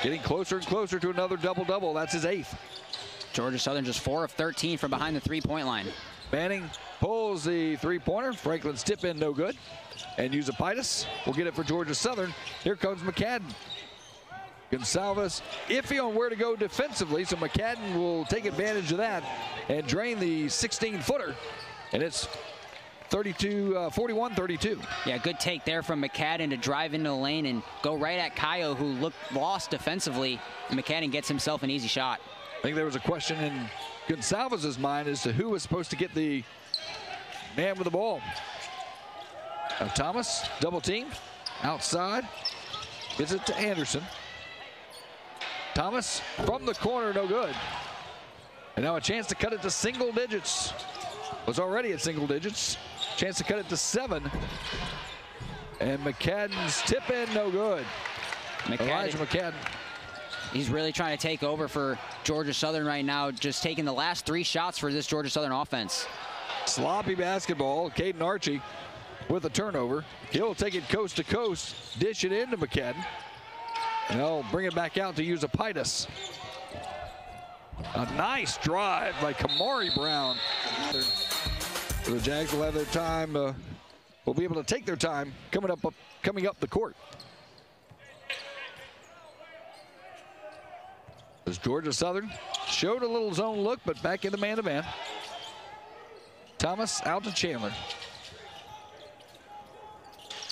S1: Getting closer and closer to another double-double. That's his 8th.
S2: Georgia Southern just 4 of 13 from behind the three-point line.
S1: Manning pulls the three-pointer. Franklin's tip in, no good. And Usapitis will get it for Georgia Southern. Here comes McCadden. Gonsalves iffy on where to go defensively, so McCadden will take advantage of that and drain the 16-footer. And it's 41-32.
S2: Yeah, good take there from McCadden to drive into the lane and go right at Kayo, who looked lost defensively. And McCadden gets himself an easy shot.
S1: I think there was a question in Gonsalves' mind as to who was supposed to get the man with the ball. Thomas, double team, outside, gives it to Anderson. Thomas from the corner, no good. And now a chance to cut it to single digits. Was already at single digits. Chance to cut it to 7. And McCadden's tip in, no good. Elijah McCadden.
S2: He's really trying to take over for Georgia Southern right now, just taking the last 3 shots for this Georgia Southern offense.
S1: Sloppy basketball. Caden Archie with a turnover. He'll take it coast to coast, dish it into McCadden. And they'll bring it back out to use a Pitus. A nice drive by Kamari Brown. The Jags will have their time, will be able to take their time coming up the court. As Georgia Southern showed a little zone look, but back into man-to-man. Thomas out to Chandler.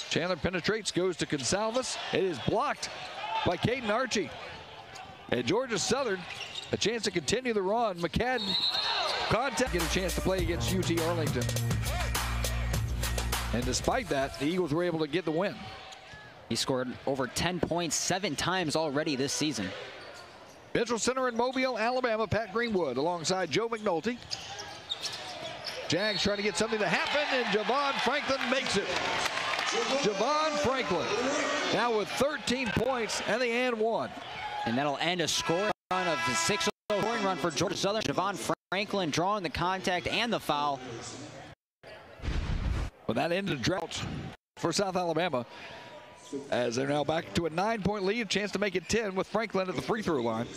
S1: Chandler penetrates, goes to Gonsalves. It is blocked by Caden Archie. And Georgia Southern, a chance to continue the run. McCadden, contact, get a chance to play against UT Arlington. And despite that, the Eagles were able to get the win.
S2: He scored over 10 points 7 times already this season.
S1: Mitchell Center in Mobile, Alabama, Pat Greenwood alongside Joe McNulty. Jags trying to get something to happen, and Javon Franklin makes it. Javon Franklin now with 13 points and the and 1.
S2: And that'll end a scoring run of the 6-0 scoring run for Georgia Southern. Javon Franklin drawing the contact and the foul.
S1: Well, that ended a drought for South Alabama, as they're now back to a 9-point lead, chance to make it 10 with Franklin at the free throw line.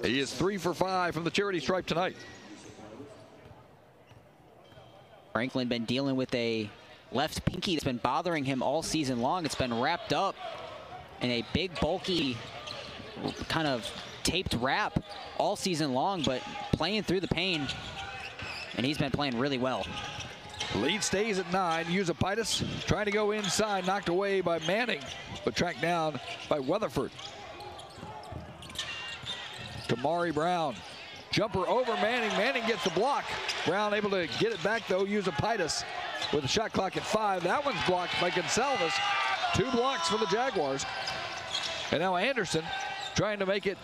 S1: He is 3 for 5 from the charity stripe tonight.
S2: Franklin been dealing with a left pinky that's been bothering him all season long. It's been wrapped up in a big, bulky, kind of taped wrap all season long, but playing through the pain, and he's been playing really well.
S1: Lead stays at 9. Usapitis trying to go inside, knocked away by Manning, but tracked down by Weatherford. Kamari Brown. Jumper over Manning. Manning gets the block. Brown able to get it back, though. Usapitis with the shot clock at 5. That one's blocked by Gonsalves. 2 blocks for the Jaguars. And now Anderson trying to make it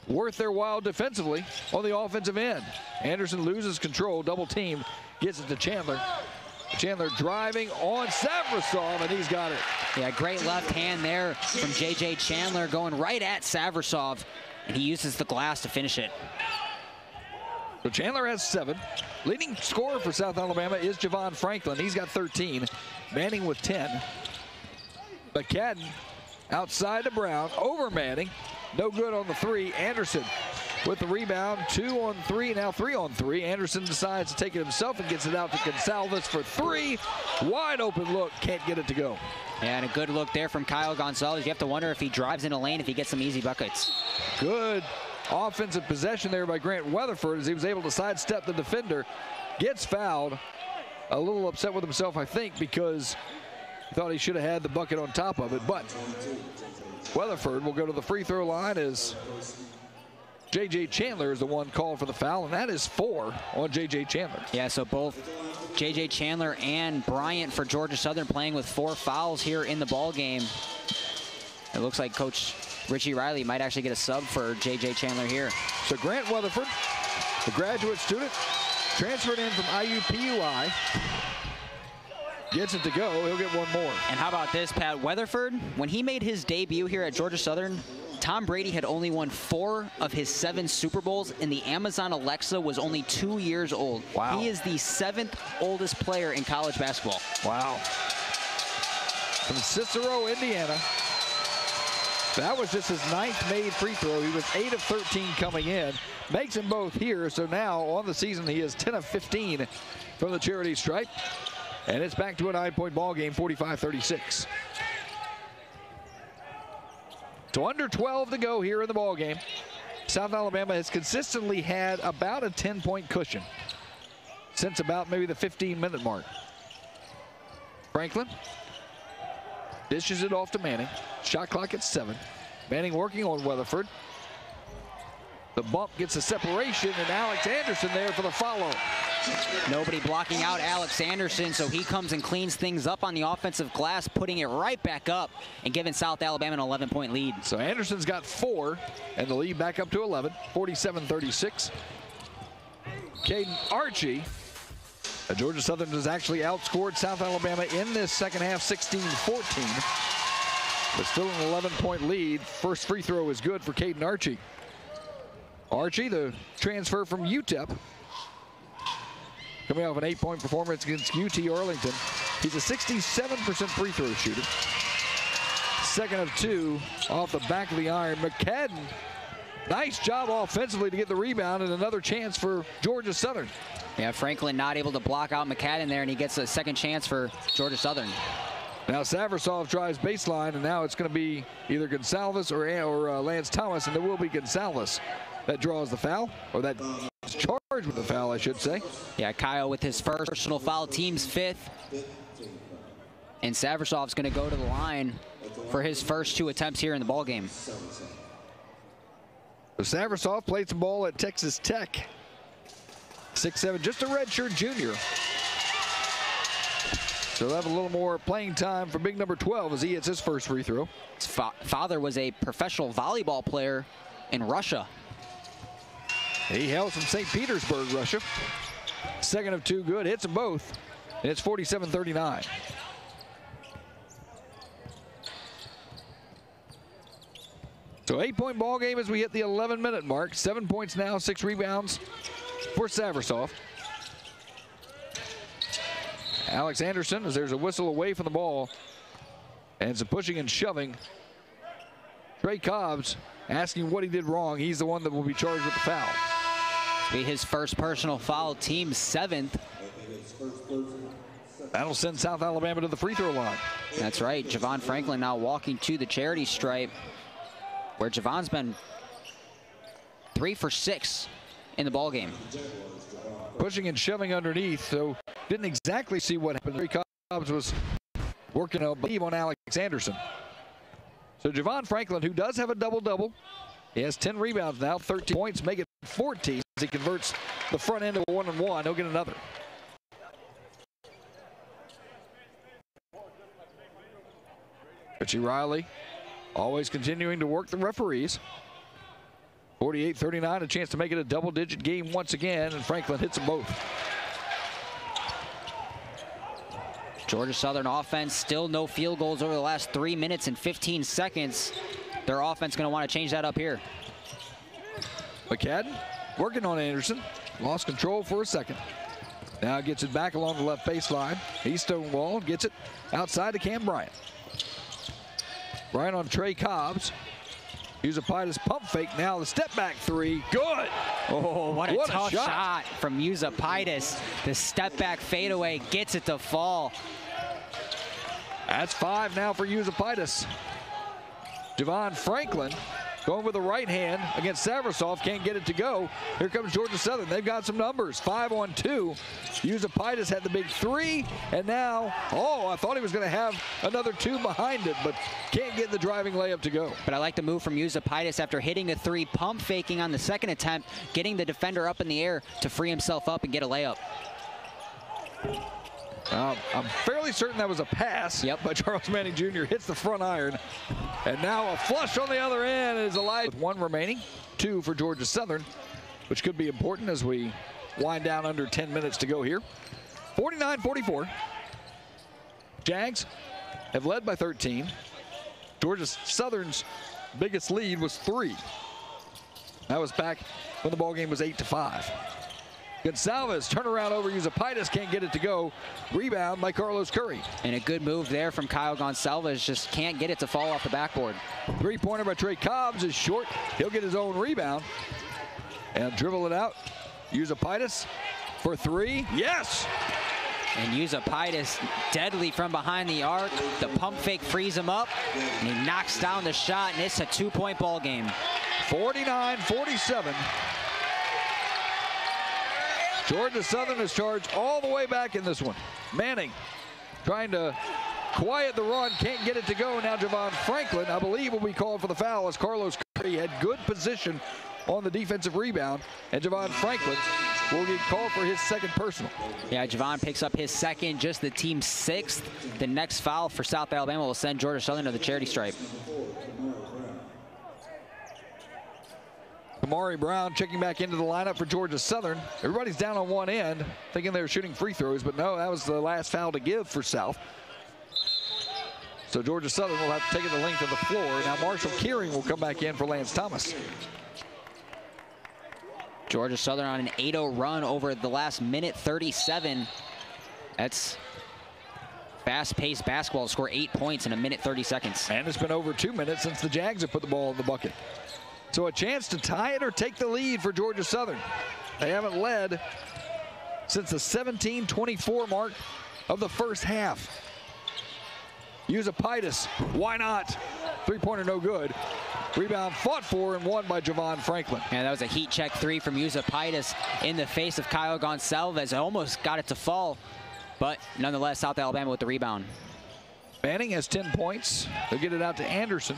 S1: worth their while defensively on the offensive end. Anderson loses control, double team, gets it to Chandler. Chandler driving on Savrasov, and he's got it.
S2: Yeah, great left hand there from J.J. Chandler going right at Savrasov, and he uses the glass to finish it.
S1: So Chandler has 7. Leading scorer for South Alabama is Javon Franklin. He's got 13. Manning with 10. McCadden outside to Brown, over Manning. No good on the 3. Anderson with the rebound. 2 on 3, now 3 on 3. Anderson decides to take it himself and gets it out to Gonsalves for 3. Wide open look, can't get it to go.
S2: Yeah, and a good look there from Kyle Gonsalves. You have to wonder if he drives in a lane, if he gets some easy buckets.
S1: Good offensive possession there by Grant Weatherford as he was able to sidestep the defender. Gets fouled. A little upset with himself, I think, because he thought he should have had the bucket on top of it. But Weatherford will go to the free throw line as J.J. Chandler is the one called for the foul, and that is 4 on J.J. Chandler.
S2: Yeah, so both J.J. Chandler and Bryant for Georgia Southern playing with 4 fouls here in the ball game. It looks like Coach Richie Riley might actually get a sub for J.J. Chandler here.
S1: So Grant Weatherford, a graduate student, transferred in from IUPUI. Gets it to go, he'll get one more.
S2: And how about this, Pat? Weatherford, when he made his debut here at Georgia Southern, Tom Brady had only won 4 of his 7 Super Bowls, and the Amazon Alexa was only 2 years old.
S1: Wow.
S2: He is the 7th oldest player in college basketball.
S1: Wow. From Cicero, Indiana. That was just his 9th made free throw. He was 8 of 13 coming in. Makes them both here, so now on the season he is 10 of 15 from the charity stripe. And it's back to a 9-point ball game, 45-36. So under 12 to go here in the ball game. South Alabama has consistently had about a 10-point cushion since about maybe the 15-minute mark. Franklin dishes it off to Manning. Shot clock at 7. Manning working on Weatherford. The bump gets a separation, and Alex Anderson there for the follow.
S2: Nobody blocking out Alex Anderson, so he comes and cleans things up on the offensive glass, putting it right back up and giving South Alabama an 11-point lead.
S1: So Anderson's got 4, and the lead back up to 11, 47-36. Caden Archie. Georgia Southern has actually outscored South Alabama in this second half, 16-14. but still an 11-point lead. First free throw is good for Caden Archie. Archie, the transfer from UTEP, coming off an 8-point performance against UT Arlington. He's a 67% free throw shooter. Second of 2 off the back of the iron. McCadden, nice job offensively to get the rebound, and another chance for Georgia Southern.
S2: Yeah, Franklin not able to block out McCadden there, and he gets a second chance for Georgia Southern.
S1: Now Saversov drives baseline, and now it's going to be either Gonsalves or Lance Thomas, and it will be Gonsalves that draws the foul, or that is charged with the foul, I should say.
S2: Yeah, Kyle with his first personal foul, team's 5th. And Saversov's going to go to the line for his first 2 attempts here in the ball game.
S1: So Saversov played some ball at Texas Tech. 6'7", just a redshirt junior. So they'll have a little more playing time for big number 12 as he hits his first free throw.
S2: His father was a professional volleyball player in Russia.
S1: He hails from St. Petersburg, Russia. Second of 2 good, hits them both, and it's 47-39. So 8-point ball game as we hit the 11-minute mark. 7 points now, 6 rebounds for Saversov. Alex Anderson, as there's a whistle away from the ball, and some pushing and shoving. Trey Cobbs asking what he did wrong. He's the one that will be charged with the foul.
S2: Be his first personal foul, team 7th.
S1: That'll send South Alabama to the free throw line.
S2: That's right. Javon Franklin now walking to the charity stripe, where Javon's been 3 for 6 in the ball game.
S1: Pushing and shoving underneath, so didn't exactly see what happened. Trey Cobbs was working, I believe, on Alex Anderson. So Javon Franklin, who does have a double-double, he has 10 rebounds now, 13 points, make it 14 as he converts the front end of a 1-and-1. He'll get another. Richie Riley always continuing to work the referees. 48-39, a chance to make it a double-digit game once again, and Franklin hits them both.
S2: Georgia Southern offense, still no field goals over the last 3 minutes and 15 seconds. Their offense going to want to change that up here.
S1: McCadden working on Anderson. Lost control for a second. Now gets it back along the left baseline. He's stonewalled, gets it outside to Cam Bryant. Bryant on Trey Cobbs. Yusapaitis pump fake. Now the step back 3. Good.
S2: Oh, what a tough shot from Yusapaitis. The step back fadeaway gets it to fall.
S1: That's 5 now for Yusapaitis. Javon Franklin going with the right hand against Saversov. Can't get it to go. Here comes Georgia Southern. They've got some numbers. 5-on-2. Yusapaitis had the big 3. And now, I thought he was going to have another 2 behind it, but can't get the driving layup to go.
S2: But I like the move from Yusapaitis after hitting a 3, pump faking on the second attempt, getting the defender up in the air to free himself up and get a layup.
S1: I'm fairly certain that was a pass.
S2: Yep.
S1: But Charles Manning Jr. hits the front iron. And now a flush on the other end is alive with 1 remaining. 2 for Georgia Southern, which could be important as we wind down under 10 minutes to go here. 49-44. Jags have led by 13. Georgia Southern's biggest lead was 3. That was back when the ball game was 8-5. Gonsalves turnaround over Yusapaitis, can't get it to go. Rebound by Carlos Curry.
S2: And a good move there from Kyle Gonsalves, just can't get it to fall off the backboard.
S1: 3-pointer by Trey Cobbs is short. He'll get his own rebound and dribble it out. Yusapaitis for 3. Yes!
S2: And Yusapaitis deadly from behind the arc. The pump fake frees him up, and he knocks down the shot, and it's a 2-point ball game.
S1: 49-47. Georgia Southern is charged all the way back in this one. Manning trying to quiet the run, can't get it to go. Now Javon Franklin, I believe, will be called for the foul as Carlos Curry had good position on the defensive rebound, and Javon Franklin will get called for his second personal.
S2: Yeah, Javon picks up his second, just the team's 6th. The next foul for South Alabama will send Georgia Southern to the charity stripe.
S1: Kamari Brown checking back into the lineup for Georgia Southern. Everybody's down on one end, thinking they were shooting free throws, but no, that was the last foul to give for South. So Georgia Southern will have to take it the length of the floor. Now Marshall Kearing will come back in for Lance Thomas.
S2: Georgia Southern on an 8-0 run over the last minute 37. That's fast-paced basketball to score 8 points in a minute 30 seconds.
S1: And it's been over 2 minutes since the Jags have put the ball in the bucket. So a chance to tie it or take the lead for Georgia Southern. They haven't led since the 17-24 mark of the first half. Yusapaitis, why not? Three-pointer no good. Rebound fought for and won by Javon Franklin.
S2: And that was a heat check three from Yusapaitis in the face of Kyle Gonsalves. Almost got it to fall, but nonetheless, South Alabama with the rebound.
S1: Manning has 10 points. They'll get it out to Anderson.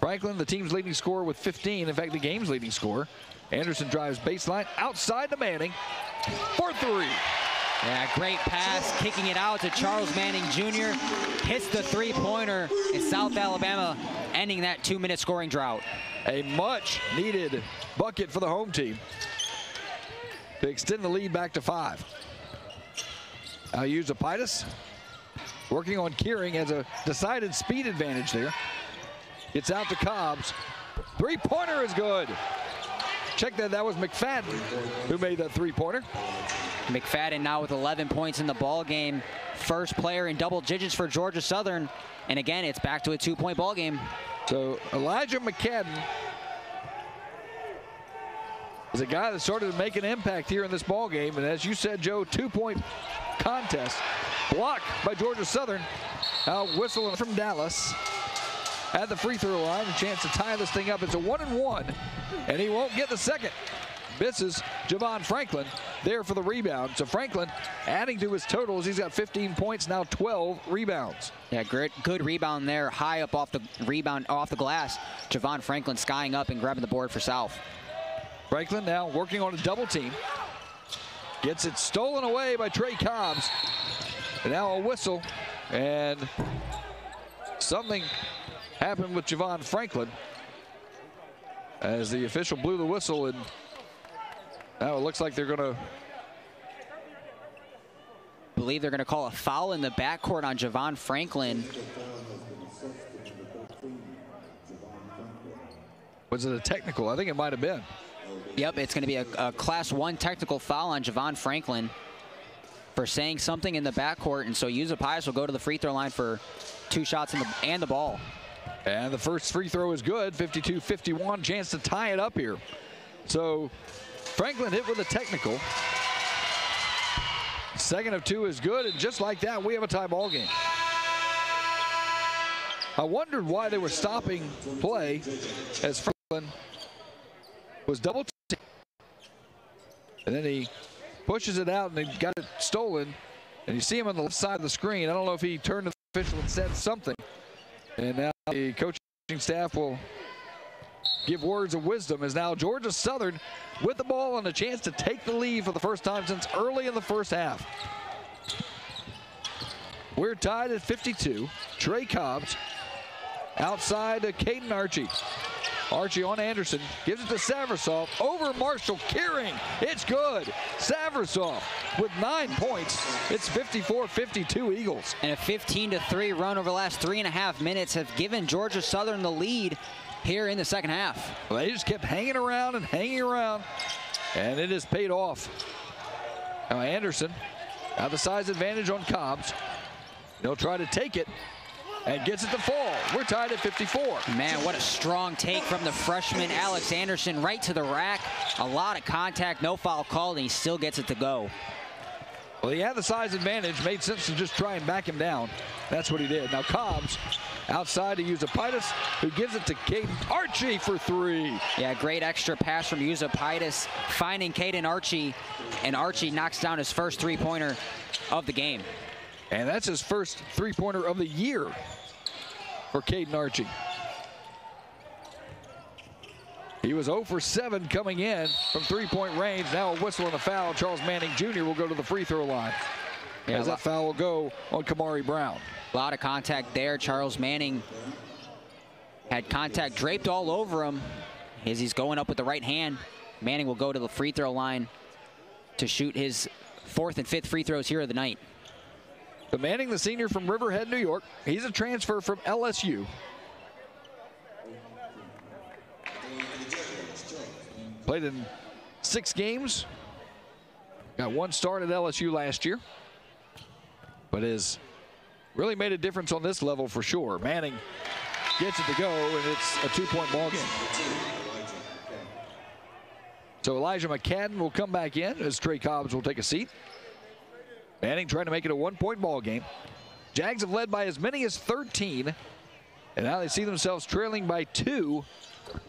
S1: Franklin, the team's leading scorer with 15. In fact, the game's leading scorer. Anderson drives baseline outside to Manning for three.
S2: Yeah, great pass, kicking it out to Charles Manning Jr. Hits the three-pointer in South Alabama, ending that 2-minute scoring drought.
S1: A much-needed bucket for the home team to extend the lead back to 5. Now Yusapaitis working on Kearing, has a decided speed advantage there. Gets out to Cobbs. Three-pointer is good. Check that, that was McFadden who made that three-pointer.
S2: McFadden now with 11 points in the ball game. First player in double digits for Georgia Southern. And again, it's back to a 2-point ball game.
S1: So Elijah McFadden is a guy that started to make an impact here in this ball game. And as you said, Joe, 2-point contest. Blocked by Georgia Southern. Now whistling from Dallas. At the free throw line, a chance to tie this thing up. It's a 1-and-1, and he won't get the second. Misses Javon Franklin there for the rebound. So Franklin adding to his totals. He's got 15 points, now 12 rebounds.
S2: Yeah, good rebound there, high up off the rebound, off the glass. Javon Franklin skying up and grabbing the board for South.
S1: Franklin now working on a double team. Gets it stolen away by Trey Cobbs. And now a whistle, and something happened with Javon Franklin as the official blew the whistle, and now it looks like they're going to
S2: believe they're going to call a foul in the backcourt on Javon Franklin.
S1: Was it a technical? I think it might have been.
S2: Yep, it's going to be a Class 1 technical foul on Javon Franklin for saying something in the backcourt, and so Yusapaitis will go to the free throw line for 2 shots and the ball.
S1: And the first free throw is good, 52-51, chance to tie it up here. So Franklin hit with a technical. Second of 2 is good, and just like that, we have a tie ball game. I wondered why they were stopping play as Franklin was double teamed. And then he pushes it out, and he got it stolen. And you see him on the left side of the screen. I don't know if he turned to the official and said something. And now the coaching staff will give words of wisdom as now Georgia Southern with the ball and a chance to take the lead for the first time since early in the first half. We're tied at 52. Trey Cobbs outside to Caden Archie. Archie on Anderson, gives it to Savrasov, over Marshall Kearing. It's good. Savrasov with 9 points. It's 54-52 Eagles.
S2: And a 15-3 run over the last 3.5 minutes have given Georgia Southern the lead here in the second half.
S1: Well, they just kept hanging around, and it has paid off. Now Anderson, got the size advantage on Cobbs. They'll try to take it, and gets it to fall. We're tied at 54.
S2: Man, what a strong take from the freshman Alex Anderson, right to the rack. A lot of contact, no foul called, and he still gets it to go.
S1: Well, he had the size advantage. Made sense to just try and back him down. That's what he did. Now Cobbs outside to Yusapaitis, who gives it to Caden Archie for 3.
S2: Yeah, great extra pass from Yusapaitis, finding Caden Archie, and Archie knocks down his first three-pointer of the game.
S1: And that's his first three-pointer of the year for Caden Archie. He was 0 for 7 coming in from three-point range. Now a whistle and a foul. Charles Manning Jr. will go to the free throw line. Yeah, as that foul will go on Kamari Brown.
S2: A lot of contact there. Charles Manning had contact draped all over him as he's going up with the right hand. Manning will go to the free throw line to shoot his 4th and 5th free throws here of the night.
S1: But Manning, the senior from Riverhead, New York, he's a transfer from LSU. Played in 6 games. Got 1 start at LSU last year. But has really made a difference on this level for sure. Manning gets it to go, and it's a 2-point ball game. So Elijah McCadden will come back in as Trey Cobbs will take a seat. Manning trying to make it a 1-point ball game. Jags have led by as many as 13. And now they see themselves trailing by 2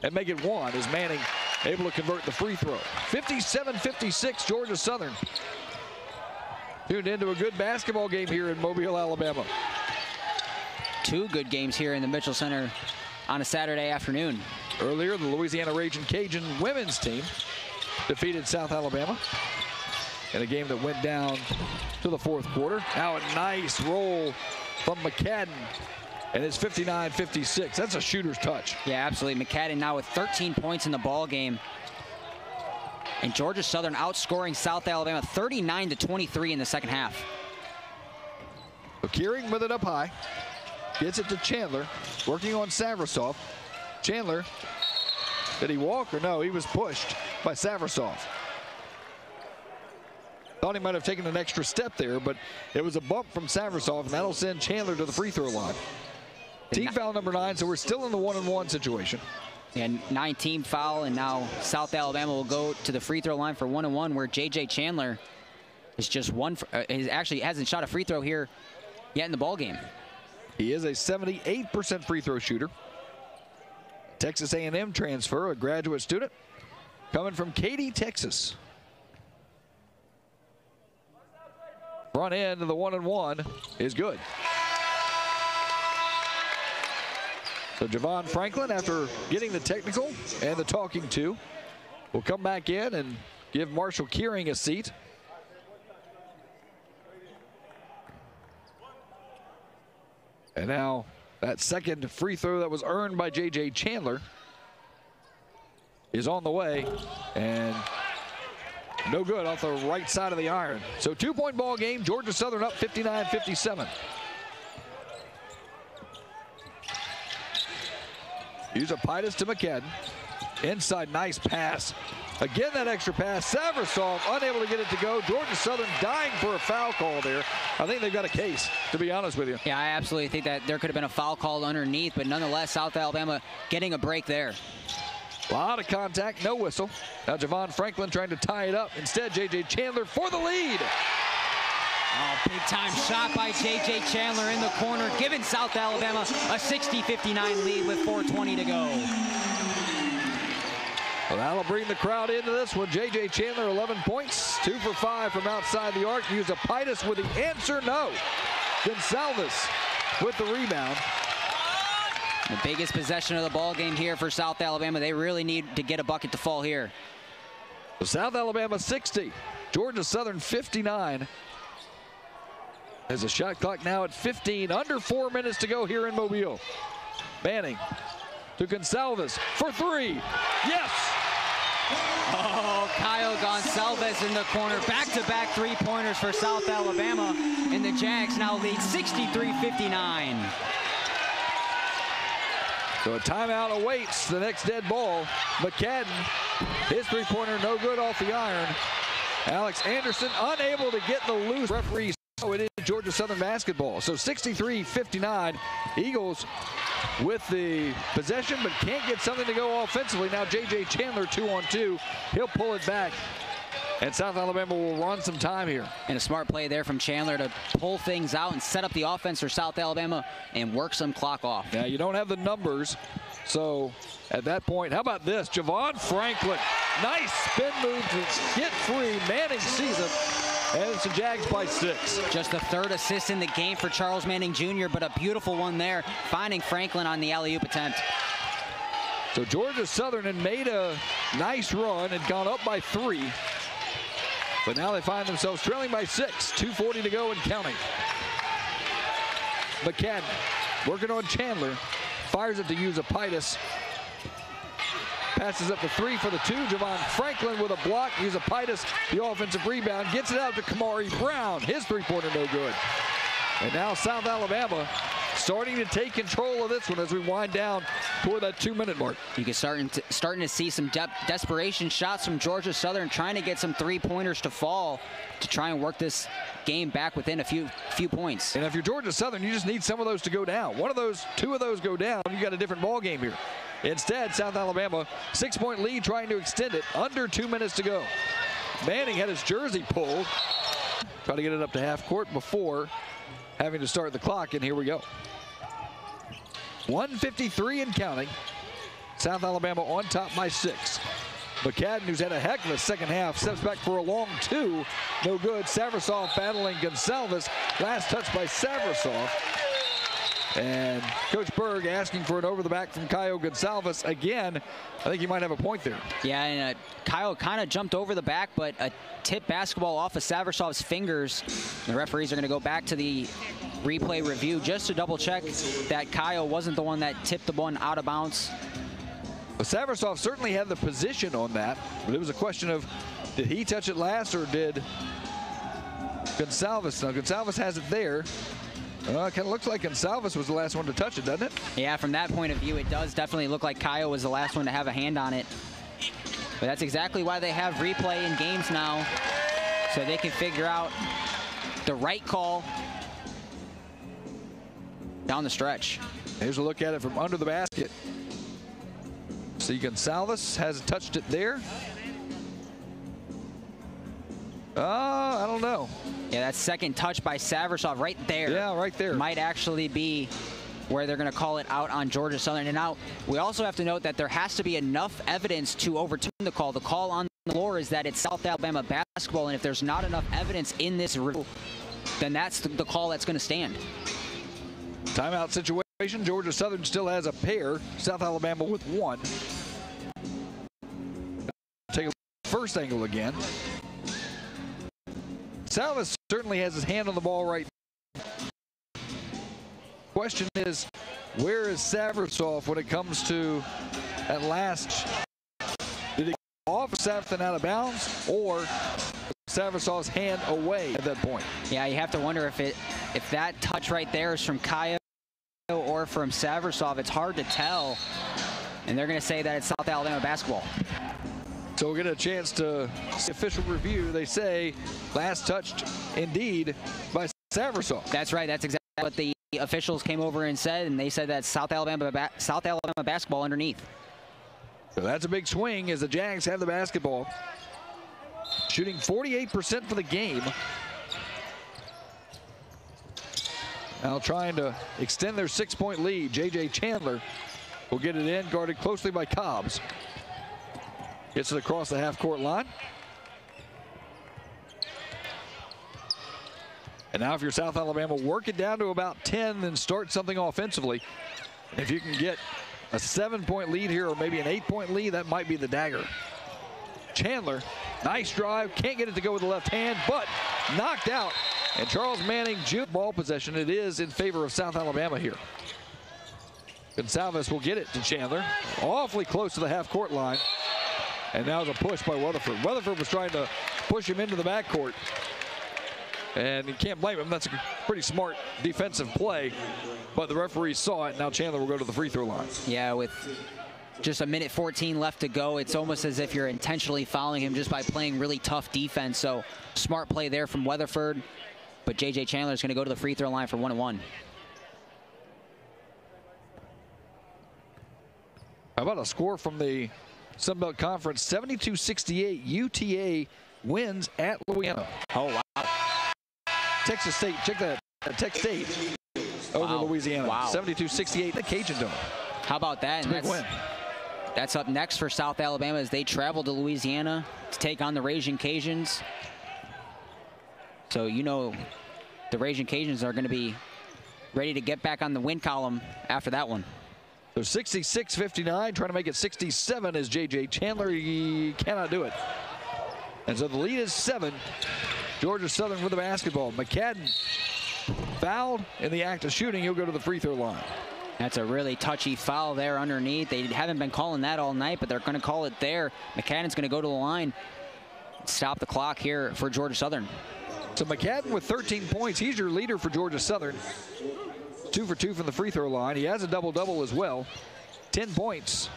S1: and make it 1 as Manning able to convert the free throw. 57-56, Georgia Southern. Tuned into a good basketball game here in Mobile, Alabama.
S2: 2 good games here in the Mitchell Center on a Saturday afternoon.
S1: Earlier, the Louisiana Raging Cajun women's team defeated South Alabama in a game that went down to the 4th quarter. Now a nice roll from McCadden, and it's 59-56. That's a shooter's touch.
S2: Yeah, absolutely. McCadden now with 13 points in the ball game. And Georgia Southern outscoring South Alabama 39-23 in the second half.
S1: So Kearing with it up high. Gets it to Chandler, working on Savrasov. Chandler, did he walk or no? He was pushed by Savrasov. Thought he might have taken an extra step there, but it was a bump from Savrasov, and that'll send Chandler to the free throw line. Team foul number 9, so we're still in the 1-on-1 situation.
S2: And 9-team foul, and now South Alabama will go to the free throw line for 1-on-1, where J.J. Chandler is just actually hasn't shot a free throw here yet in the ball game.
S1: He is a 78% free throw shooter. Texas A&M transfer, a graduate student, coming from Katy, Texas. Front end of the 1-on-1 is good. So Javon Franklin, after getting the technical and the talking to, will come back in and give Marshall Kearing a seat. And now that second free throw that was earned by J.J. Chandler is on the way, and no good off the right side of the iron. So 2-point ball game, Georgia Southern up 59-57. Usapitis to McCadden. Inside, nice pass. Again, that extra pass. Savrasov unable to get it to go. Georgia Southern dying for a foul call there. I think they've got a case, to be honest with you.
S2: Yeah, I absolutely think that there could have been a foul called underneath, but nonetheless, South Alabama getting a break there.
S1: A lot of contact, no whistle. Now Javon Franklin trying to tie it up. Instead, J.J. Chandler for the lead.
S2: Oh, big time shot by J.J. Chandler in the corner, giving South Alabama a 60-59 lead with 4:20 to go.
S1: Well, that'll bring the crowd into this one. J.J. Chandler, 11 points, 2 for 5 from outside the arc. Usapitis with the answer, no. Gonsalves with the rebound.
S2: The biggest possession of the ball game here for South Alabama. They really need to get a bucket to fall here.
S1: So South Alabama 60, Georgia Southern 59. There's a shot clock now at 15, under 4 minutes to go here in Mobile. Manning to Gonsalves for 3. Yes!
S2: Oh, Kyle Gonsalves in the corner. Back-to-back three-pointers for South Alabama. And the Jags now lead 63-59.
S1: So a timeout awaits the next dead ball. McCadden, his three-pointer no good off the iron. Alex Anderson unable to get the loose. Referees, so it is Georgia Southern basketball. So 63-59, Eagles with the possession, but can't get something to go offensively. Now J.J. Chandler 2-on-2. He'll pull it back, and South Alabama will run some time here.
S2: And a smart play there from Chandler to pull things out and set up the offense for South Alabama and work some clock off.
S1: Now you don't have the numbers, so at that point, how about this? Javon Franklin, nice spin move to get free. Manning sees it, and it's the Jags by 6.
S2: Just the 3rd assist in the game for Charles Manning Jr., but a beautiful one there, finding Franklin on the alley-oop attempt.
S1: So Georgia Southern had made a nice run and gone up by 3. But now they find themselves trailing by 6. 2:40 to go and counting. McCadden working on Chandler. Fires it to Usapitis. Passes up the 3 for the 2. Javon Franklin with a block. Usapitis, the offensive rebound. Gets it out to Kamari Brown. His three-pointer no good. And now South Alabama starting to take control of this one as we wind down toward that 2-minute mark.
S2: You can starting to see some desperation shots from Georgia Southern, trying to get some three-pointers to fall to try and work this game back within a few points.
S1: And if you're Georgia Southern, you just need some of those to go down. Two of those go down, you got a different ball game here. Instead, South Alabama, 6-point lead, trying to extend it. Under 2 minutes to go. Manning had his jersey pulled. Try to get it up to half court before having to start the clock, and here we go. 1:53 and counting. South Alabama on top by 6. McCadden, who's had a heck of a second half, steps back for a long 2. No good. Savrasov battling Gonsalves. Last touch by Savrasov. And Coach Berg asking for an over the back from Caio Gonsalves again. I think he might have a point there.
S2: Yeah, and Caio kind of jumped over the back, but a tip basketball off of Savrasov's fingers. The referees are going to go back to the replay review just to double check that Caio wasn't the one that tipped the one out of bounds.
S1: Well, Savrasov certainly had the position on that, but it was a question of, did he touch it last or did Gonsalves? Now Gonsalves has it there. It kind of looks like Gonsalves was the last one to touch it, doesn't it?
S2: Yeah, from that point of view, it does definitely look like Caio was the last one to have a hand on it. But that's exactly why they have replay in games now, so they can figure out the right call down the stretch.
S1: Here's a look at it from under the basket. See, Gonsalves has touched it there. I don't know.
S2: Yeah, that second touch by Savrasov right there.
S1: Yeah, right there.
S2: Might actually be where they're going to call it out on Georgia Southern. And now we also have to note that there has to be enough evidence to overturn the call. The call on the floor is that it's South Alabama basketball, and if there's not enough evidence in this review, then that's the call that's going to stand.
S1: Timeout situation. Georgia Southern still has a pair. South Alabama with 1. Take a first angle again. Salvis certainly has his hand on the ball right now. Question is, where is Savrasov when it comes to that last? Did he get off Savrasov out of bounds, or Savrasov's hand away at that point?
S2: Yeah, you have to wonder if that touch right there is from Caio or from Savrasov. It's hard to tell, and they're going to say that it's South Alabama basketball.
S1: So we'll get a chance to see official review. They say last touched indeed by Savrasov.
S2: That's right. That's exactly what the officials came over and said, and they said that South Alabama basketball underneath.
S1: So that's a big swing as the Jags have the basketball. Shooting 48% for the game. Now trying to extend their 6-point lead. J.J. Chandler will get it in, guarded closely by Cobbs. Gets it across the half-court line. And now if you're South Alabama, work it down to about 10 and start something offensively. If you can get a 7-point lead here or maybe an 8-point lead, that might be the dagger. Chandler, nice drive, can't get it to go with the left hand, but knocked out. And Charles Manning, June ball possession. It is in favor of South Alabama here. Gonsalves will get it to Chandler, awfully close to the half-court line. And now it's a push by Weatherford. Weatherford was trying to push him into the backcourt. And you can't blame him. That's a pretty smart defensive play. But the referee saw it. Now Chandler will go to the free throw line.
S2: Yeah, with just a minute 14 left to go, it's almost as if you're intentionally fouling him just by playing really tough defense. So smart play there from Weatherford. But J.J. Chandler is going to go to the free throw line for 1-1.
S1: How about a score from the Sun Belt Conference? 72-68. UTA wins at Louisiana.
S2: Oh, wow.
S1: Texas State, check that. Texas State over Louisiana.
S2: Wow.
S1: 72-68, the Cajun Dome.
S2: How about that?
S1: It's a big win.
S2: That's up next for South Alabama as they travel to Louisiana to take on the Raging Cajuns. So, you know, the Raging Cajuns are going to be ready to get back on the win column after that one.
S1: So 66-59, trying to make it 67 as J.J. Chandler. He cannot do it. And so the lead is 7. Georgia Southern with the basketball. McCadden fouled in the act of shooting. He'll go to the free throw line.
S2: That's a really touchy foul there underneath. They haven't been calling that all night, but they're going to call it there. McCadden's going to go to the line, stop the clock here for Georgia Southern.
S1: So McCadden with 13 points. He's your leader for Georgia Southern. 2 for 2 from the free throw line. He has a double-double as well. 10 points.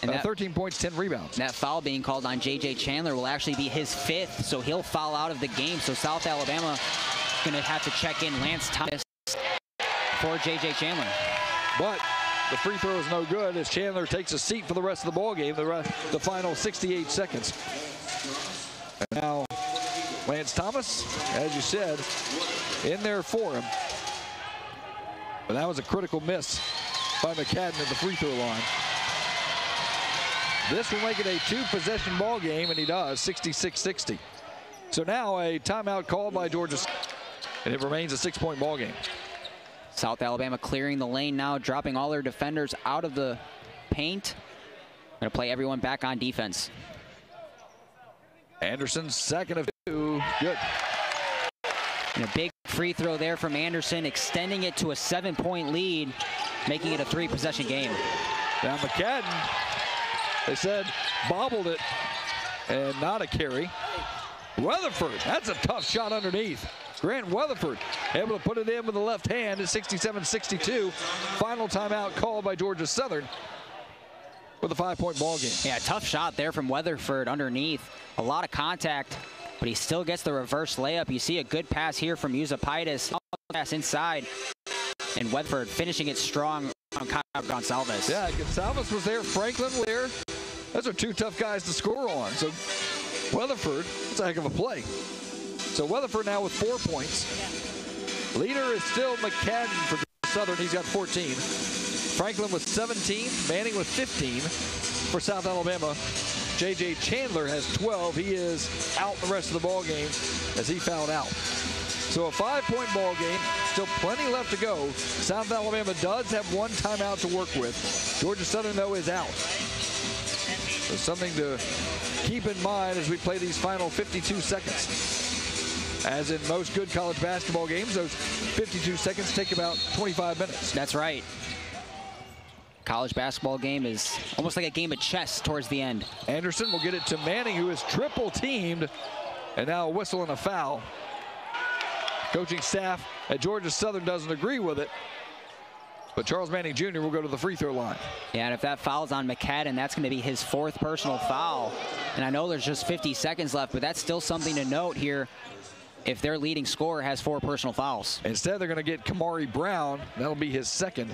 S1: And 13 points, 10 rebounds.
S2: That foul being called on J.J. Chandler will actually be his 5th, so he'll foul out of the game. So South Alabama going to have to check in Lance Thomas for J.J. Chandler.
S1: But the free throw is no good as Chandler takes a seat for the rest of the ball game, the final 68 seconds. And now Lance Thomas, as you said, in there for him. But that was a critical miss by McCadden at the free throw line. This will make it a 2-possession ball game, and he does, 66-60. So now a timeout called by Georgia, and it remains a 6-point ball game.
S2: South Alabama clearing the lane now, dropping all their defenders out of the paint. Going to play everyone back on defense.
S1: Anderson's 2nd of 2, good.
S2: And a big free throw there from Anderson, extending it to a 7-point lead, making it a 3-possession game.
S1: Now McCadden, they said, bobbled it, and not a carry. Weatherford, that's a tough shot underneath. Grant Weatherford able to put it in with the left hand at 67-62. Final timeout called by Georgia Southern with a 5-point ball game.
S2: Yeah, tough shot there from Weatherford underneath. A lot of contact, but he still gets the reverse layup. You see a good pass here from Yusapaitis. Pass inside, and Weatherford finishing it strong on Kyle Gonsalves.
S1: Yeah, Gonsalves was there. Franklin was there. Those are 2 tough guys to score on. So Weatherford, it's a heck of a play. So Weatherford now with 4 points. Leader is still McCadden for Southern. He's got 14. Franklin with 17. Manning with 15 for South Alabama. J.J. Chandler has 12. He is out the rest of the ball game as he fouled out. So a 5-point ball game. Still plenty left to go. South Alabama does have 1 timeout to work with. Georgia Southern, though, is out. So something to keep in mind as we play these final 52 seconds. As in most good college basketball games, those 52 seconds take about 25 minutes.
S2: That's right. College basketball game is almost like a game of chess towards the end.
S1: Anderson will get it to Manning, who is triple teamed, and now a whistle and a foul. Coaching staff at Georgia Southern doesn't agree with it, but Charles Manning Jr. will go to the free throw line.
S2: Yeah, and if that foul's on McCadden, that's going to be his 4th personal foul. And I know there's just 50 seconds left, but that's still something to note here if their leading scorer has 4 personal fouls.
S1: Instead, they're going to get Kamari Brown. That'll be his 2nd.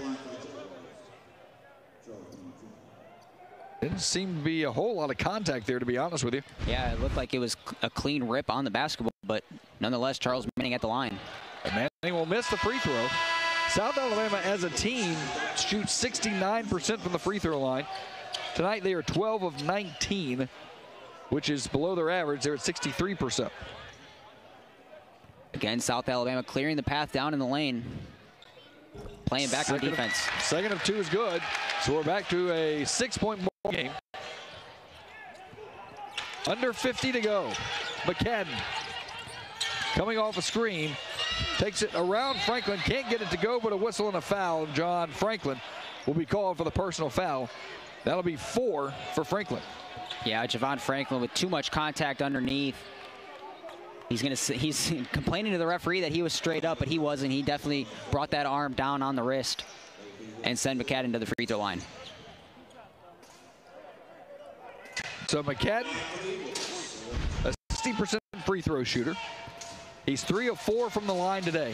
S1: Didn't seem to be a whole lot of contact there, to be honest with you.
S2: Yeah, it looked like it was a clean rip on the basketball, but nonetheless, Charles Manning at the line.
S1: And Manning will miss the free throw. South Alabama as a team shoots 69% from the free throw line. Tonight they are 12 of 19, which is below their average. They're at 63%.
S2: Again, South Alabama clearing the path down in the lane. Playing back on defense.
S1: 2nd of 2 is good. So we're back to a 6-point ball game. Under 50 to go. McCadden coming off a screen. Takes it around Franklin. Can't get it to go, but a whistle and a foul. John Franklin will be called for the personal foul. That'll be 4 for Franklin.
S2: Yeah, Javon Franklin with too much contact underneath. He's complaining to the referee that he was straight up, but he wasn't. He definitely brought that arm down on the wrist and sent McCadden to the free throw line.
S1: So McCadden, a 60% free throw shooter. He's 3 of 4 from the line today.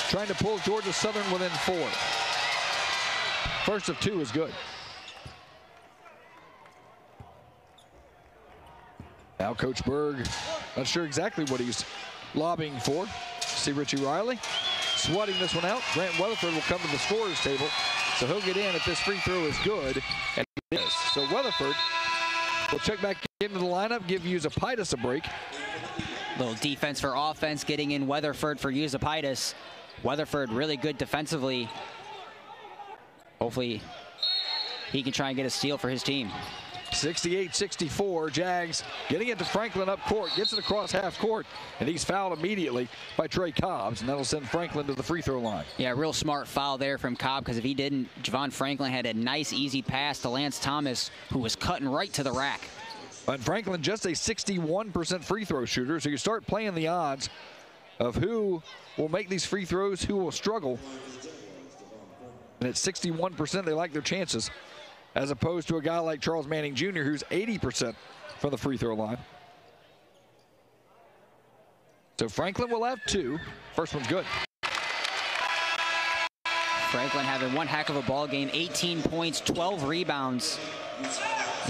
S1: Trying to pull Georgia Southern within 4. 1st of 2 is good. Now Coach Berg, not sure exactly what he's lobbying for. See Richie Riley swatting this one out. Grant Weatherford will come to the scorer's table, so he'll get in if this free throw is good, and it is. So Weatherford will check back into the lineup, give Yusapaitis a break.
S2: Little defense for offense, getting in Weatherford for Yusapaitis. Weatherford really good defensively. Hopefully he can try and get a steal for his team.
S1: 68-64, Jags getting it to Franklin up court, gets it across half court, and he's fouled immediately by Trey Cobbs, and that'll send Franklin to the free throw line.
S2: Yeah, real smart foul there from Cobb, because if he didn't, Javon Franklin had a nice, easy pass to Lance Thomas, who was cutting right to the rack.
S1: And Franklin just a 61% free throw shooter, so you start playing the odds of who will make these free throws, who will struggle. And at 61%, they like their chances, as opposed to a guy like Charles Manning Jr., who's 80% from the free throw line. So Franklin will have 2. First one's good.
S2: Franklin having one heck of a ball game, 18 points, 12 rebounds,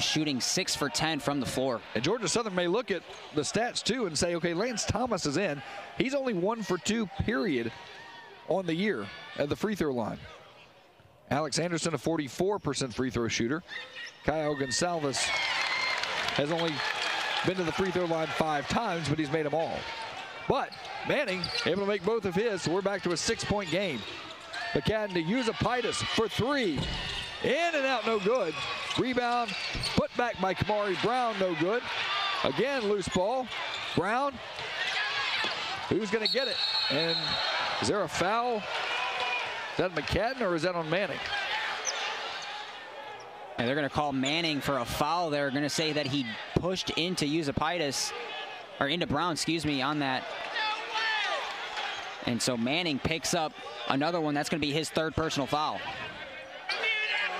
S2: shooting 6 for 10 from the floor.
S1: And Georgia Southern may look at the stats too and say, okay, Lance Thomas is in. He's only 1 for 2, period, on the year at the free throw line. Alex Anderson, a 44% free throw shooter. Kyle Gonsalves has only been to the free throw line 5 times, but he's made them all. But Manning able to make both of his, so we're back to a 6-point game. McCadden to Yusapaitis for 3. In and out, no good. Rebound, put back by Kamari Brown, no good. Again, loose ball. Brown, who's going to get it? And is there a foul? Is that McCadden or is that on Manning?
S2: And they're going to call Manning for a foul. They're going to say that he pushed into Yusapaitis, or into Brown, excuse me, on that. And so Manning picks up another one. That's going to be his 3rd personal foul.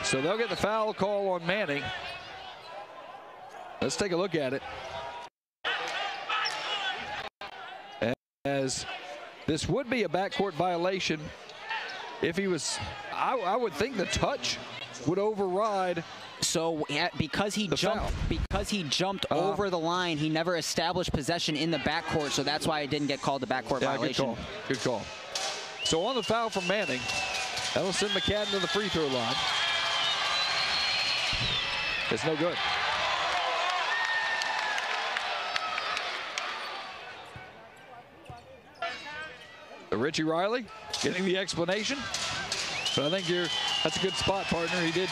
S1: So they'll get the foul call on Manning. Let's take a look at it. As this would be a backcourt violation if he was, I would think the touch would override.
S2: So yeah, because he jumped over the line, he never established possession in the backcourt, so that's why it didn't get called the backcourt violation.
S1: Good call. So on the foul from Manning, that'll send McCadden to the free throw line. It's no good. Richie Riley getting the explanation. But I think that's a good spot, partner. He did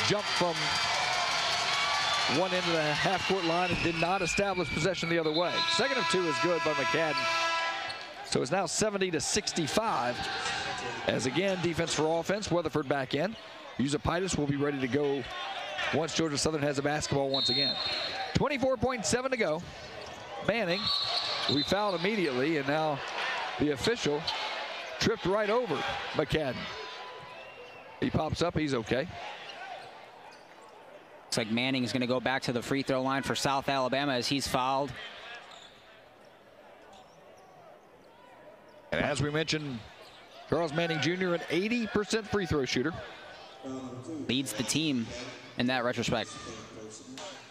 S1: jump from one end of the half-court line and did not establish possession the other way. Second of 2 is good by McCadden. So it's now 70-65. As again, defense for offense. Weatherford back in. Yusapaitis will be ready to go once Georgia Southern has the basketball once again. 24.7 to go. Manning, we fouled immediately, and now the official tripped right over McCadden. He pops up, he's okay.
S2: Looks like Manning is going to go back to the free throw line for South Alabama as he's fouled.
S1: And as we mentioned, Charles Manning Jr., an 80% free throw shooter.
S2: Leads the team in that retrospect.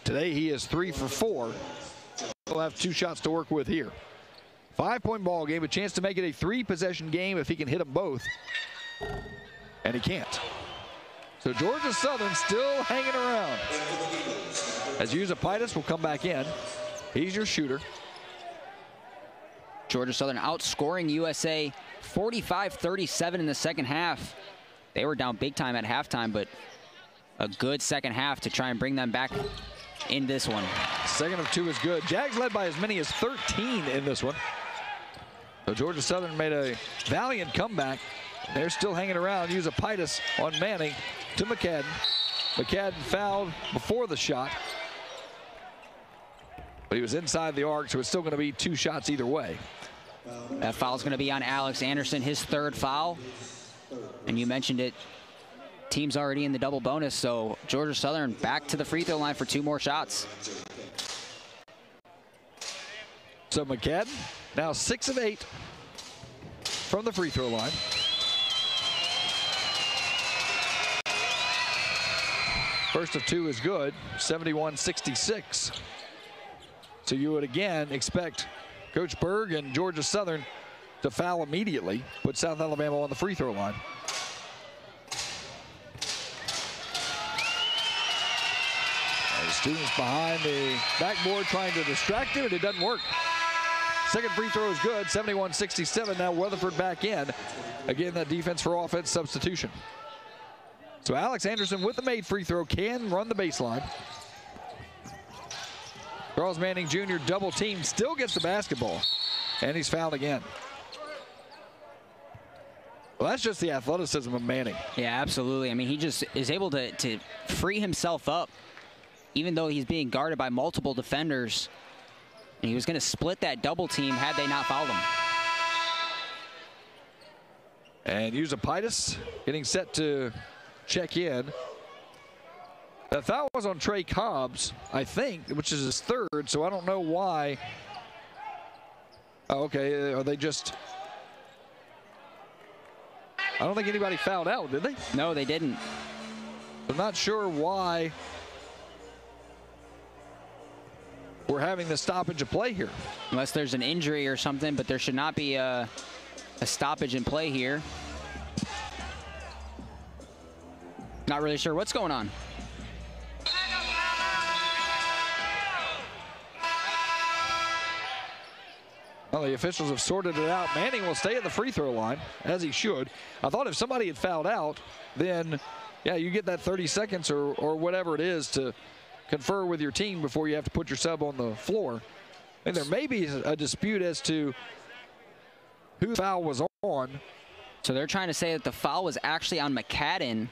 S1: Today he is 3 for 4. He'll have 2 shots to work with here. 5-point ball game, a chance to make it a 3-possession game if he can hit them both. And he can't. So Georgia Southern still hanging around. As Yusapaitis will come back in. He's your shooter.
S2: Georgia Southern outscoring USA 45-37 in the second half. They were down big time at halftime, but a good second half to try and bring them back in this one.
S1: Second of 2 is good. Jags led by as many as 13 in this one. So Georgia Southern made a valiant comeback. They're still hanging around. Yusapaitis on Manning to McCadden. McCadden fouled before the shot, but he was inside the arc, so it's still going to be 2 shots either way.
S2: That foul is going to be on Alex Anderson, his 3rd foul. And you mentioned it, team's already in the double bonus, so Georgia Southern back to the free throw line for 2 more shots.
S1: So McCadden now 6 of 8 from the free throw line. First of 2 is good, 71-66. So you would again expect Coach Berg and Georgia Southern to foul immediately, put South Alabama on the free throw line. And the students behind the backboard trying to distract him, and it doesn't work. Second free throw is good, 71-67. Now Weatherford back in. Again, that defense for offense substitution. So Alex Anderson with the made free throw can run the baseline. Charles Manning Jr. double team, still gets the basketball, and he's fouled again. Well, that's just the athleticism of Manning.
S2: Yeah, absolutely. I mean, he just is able to free himself up even though he's being guarded by multiple defenders. And he was going to split that double team had they not fouled him.
S1: And Yusapaitis getting set to check in. That foul was on Trey Cobbs, I think, which is his third, so I don't know why. Oh, okay, are they just... I don't think anybody fouled out, did they?
S2: No, they didn't.
S1: I'm not sure why we're having the stoppage of play here.
S2: Unless there's an injury or something, but there should not be a stoppage in play here. Not really sure what's going on.
S1: Well, the officials have sorted it out. Manning will stay at the free throw line, as he should. I thought if somebody had fouled out, then, yeah, you get that 30 seconds or whatever it is to confer with your team before you have to put your sub on the floor. And there may be a dispute as to who the foul was on.
S2: So they're trying to say that the foul was actually on McCadden,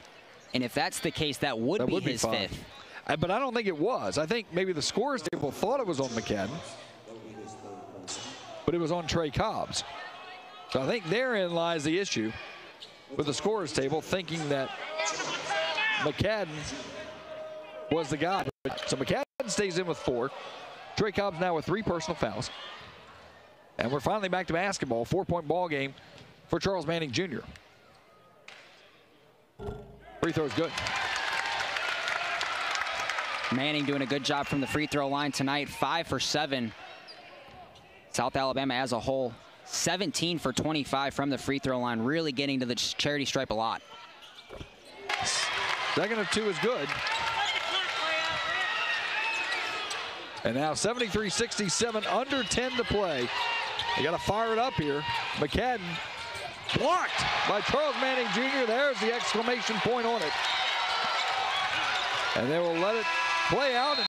S2: and if that's the case, that would be his fifth.
S1: But I don't think it was. I think maybe the scorer's table thought it was on McCadden, but it was on Trey Cobbs. So I think therein lies the issue with the scorer's table, thinking that McCadden was the guy. So McCadden stays in with 4. Trey Cobbs now with 3 personal fouls. And we're finally back to basketball. 4-point ball game for Charles Manning Jr. Free throw is good.
S2: Manning doing a good job from the free throw line tonight. 5 for 7. South Alabama as a whole, 17 for 25 from the free throw line, really getting to the charity stripe a lot.
S1: Second of 2 is good. And now 73-67, under 10 to play. They got to fire it up here. McCadden blocked by Charles Manning Jr. There's the exclamation point on it. And they will let it play out.